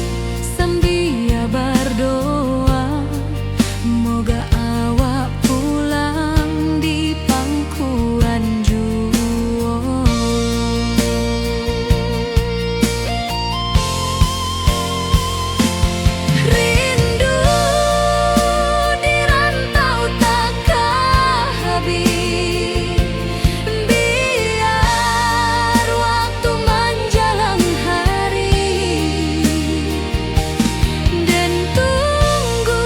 S1: sambil berdoa, moga awak pulang di pangkuan jua. Rindu di rantau takkan habis, biar waktu menjelang hari, dan tunggu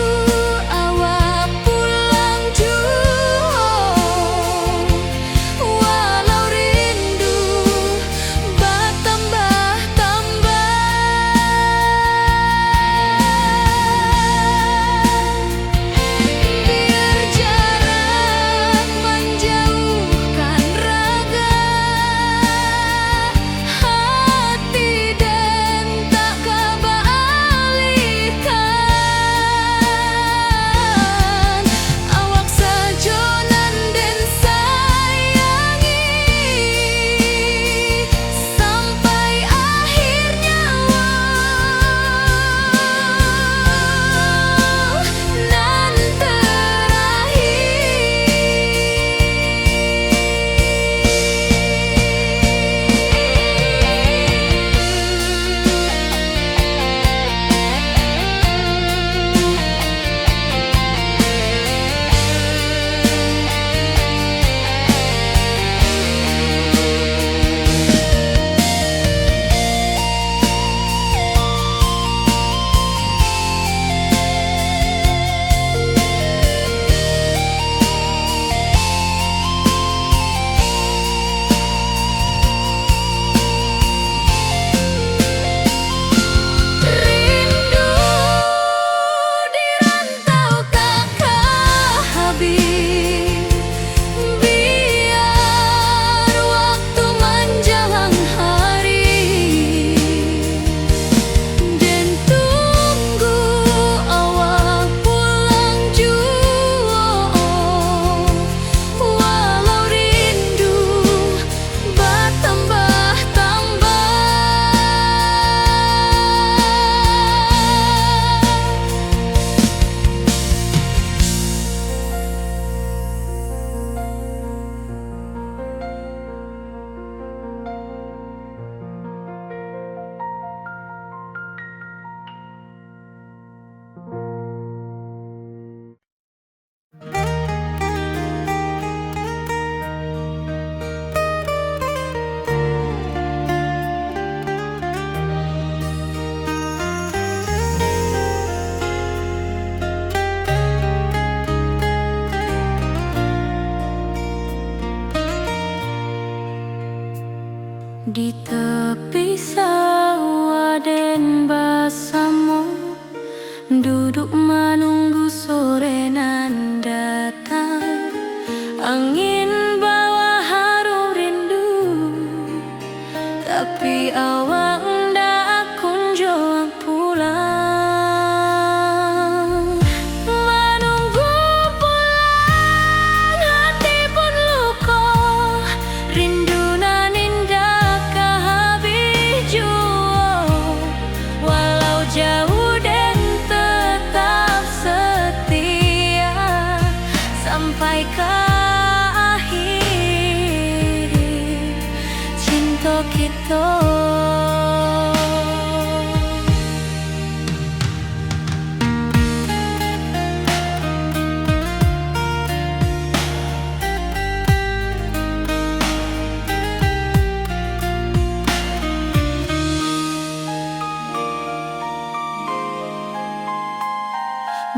S1: awak pulang jua. Walau rindu bertambah-tambah, biar jarak menjauhkan raga hati, dan tak kebalikan. Awak sajonan dan sayangi sampai akhir nyawa, nan rindu di rantau takkan habis, biar waktu menjelang hari, dan tunggu awak pulang jua. Walau rindu bertambah-tambah, di tepi sawah dan bersama, duduk menunggu sore nan datang. Angin bawa harum rindu, tapi awak ndak kunjung pulang. Menunggu pulang hati pun luka, rindu nan indah kehabis jua. Walau jauh dan tetap setia sampai ke akhir. Cinta cinta kita.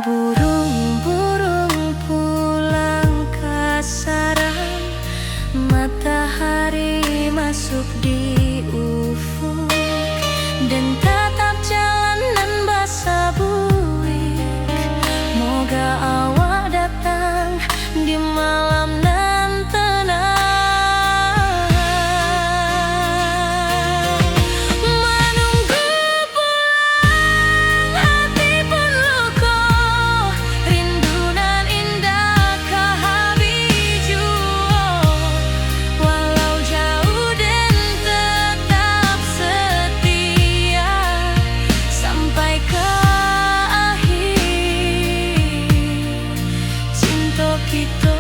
S1: Burung-burung pulang ke sarang, matahari masuk di ufuk, dan tatap jalanan basah buik. Moga awak datang di malam nan tenang. Menunggu pulang hati pun luka, rindu nan indah ke habiju. Walau jauh dan tetap setia sampai ke akhir cinta kita.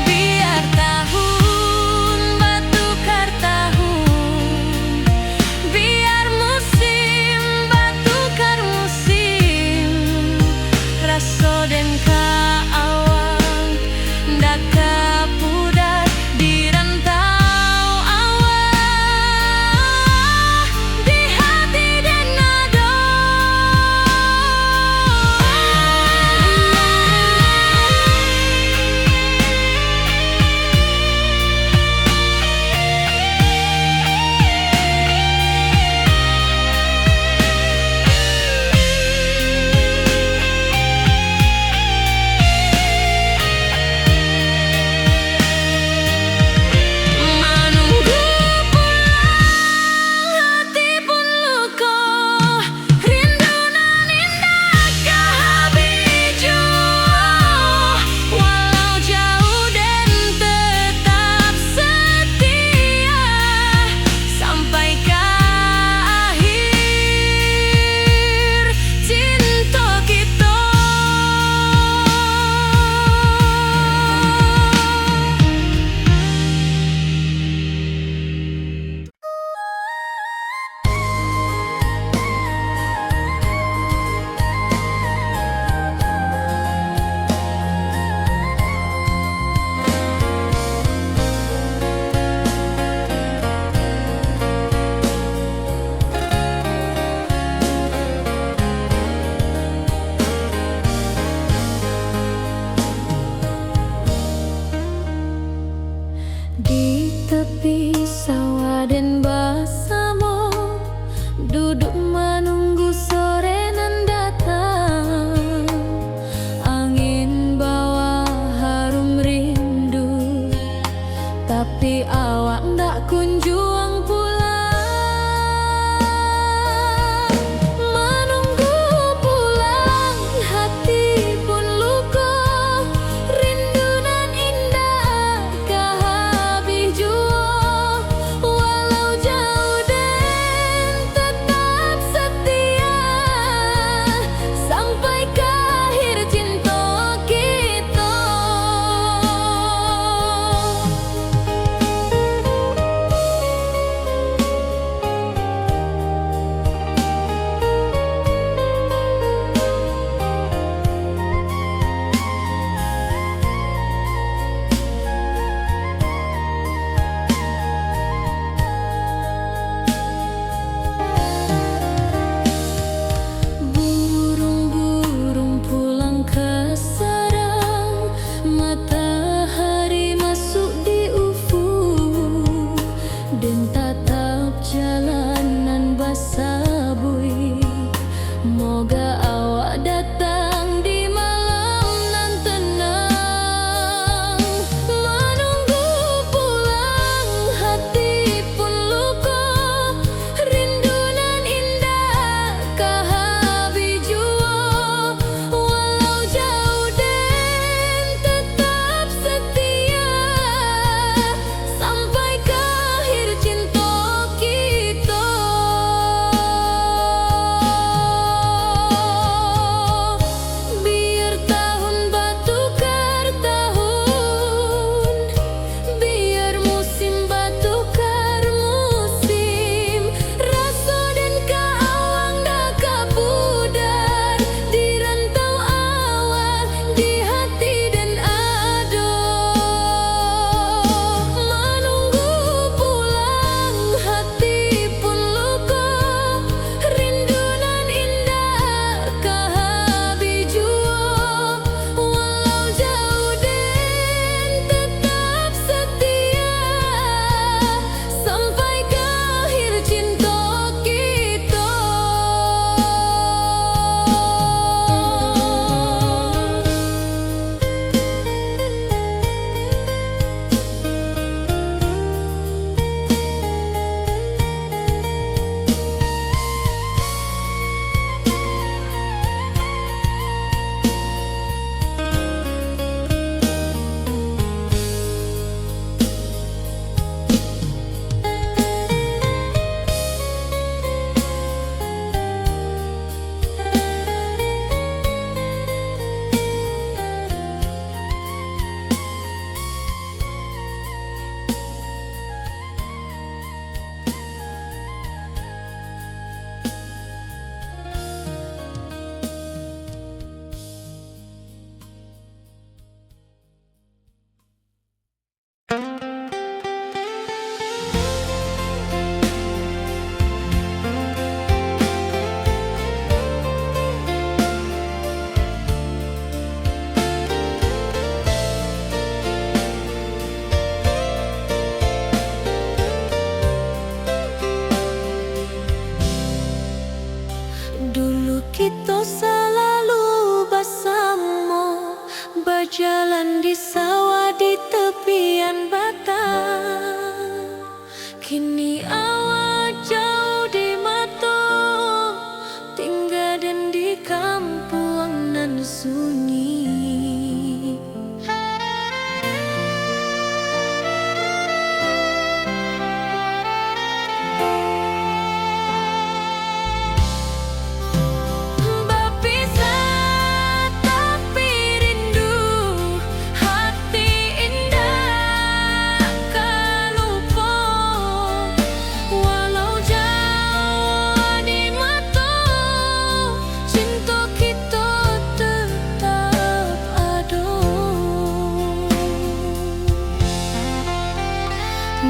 S1: Biar tahun bertukar tahun, biar musim bertukar musim, rasa dan keawang dak kepudar di rantau awak, di hati dan nada. Menunggu pulang hati pun luka, rindu nan indah ke habiju. Walau jauh dan tetap setia sampai ke akhir cinta kita. Di tepi sawah dan bersama, duduk menunggu sore nan datang. Angin bawa harum rindu, tapi awak ndak kunjung pulang. Menunggu pulang hati pun luka, rindu nan indah ke habiju. Walau jauh dan tetap setia sampai ke akhir cinta kita.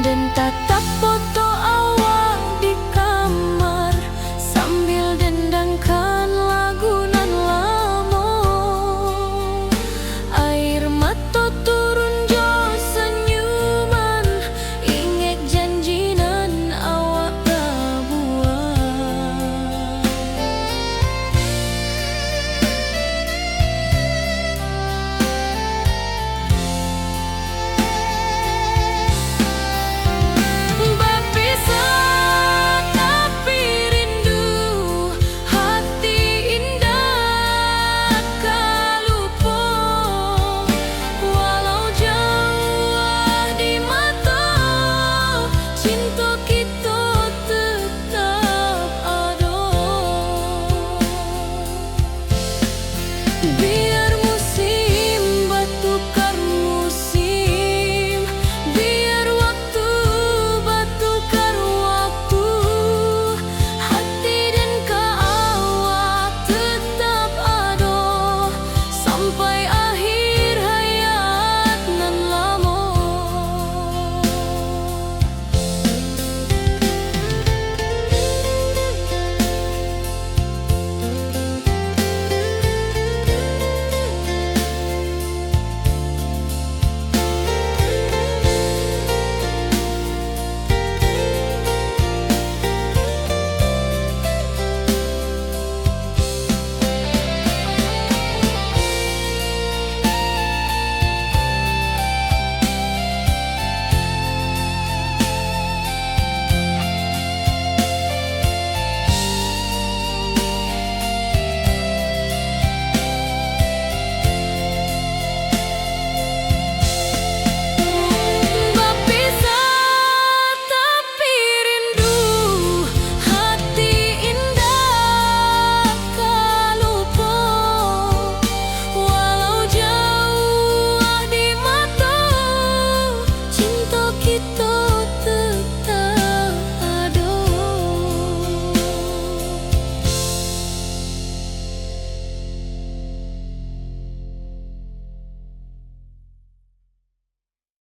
S1: dan tatap foto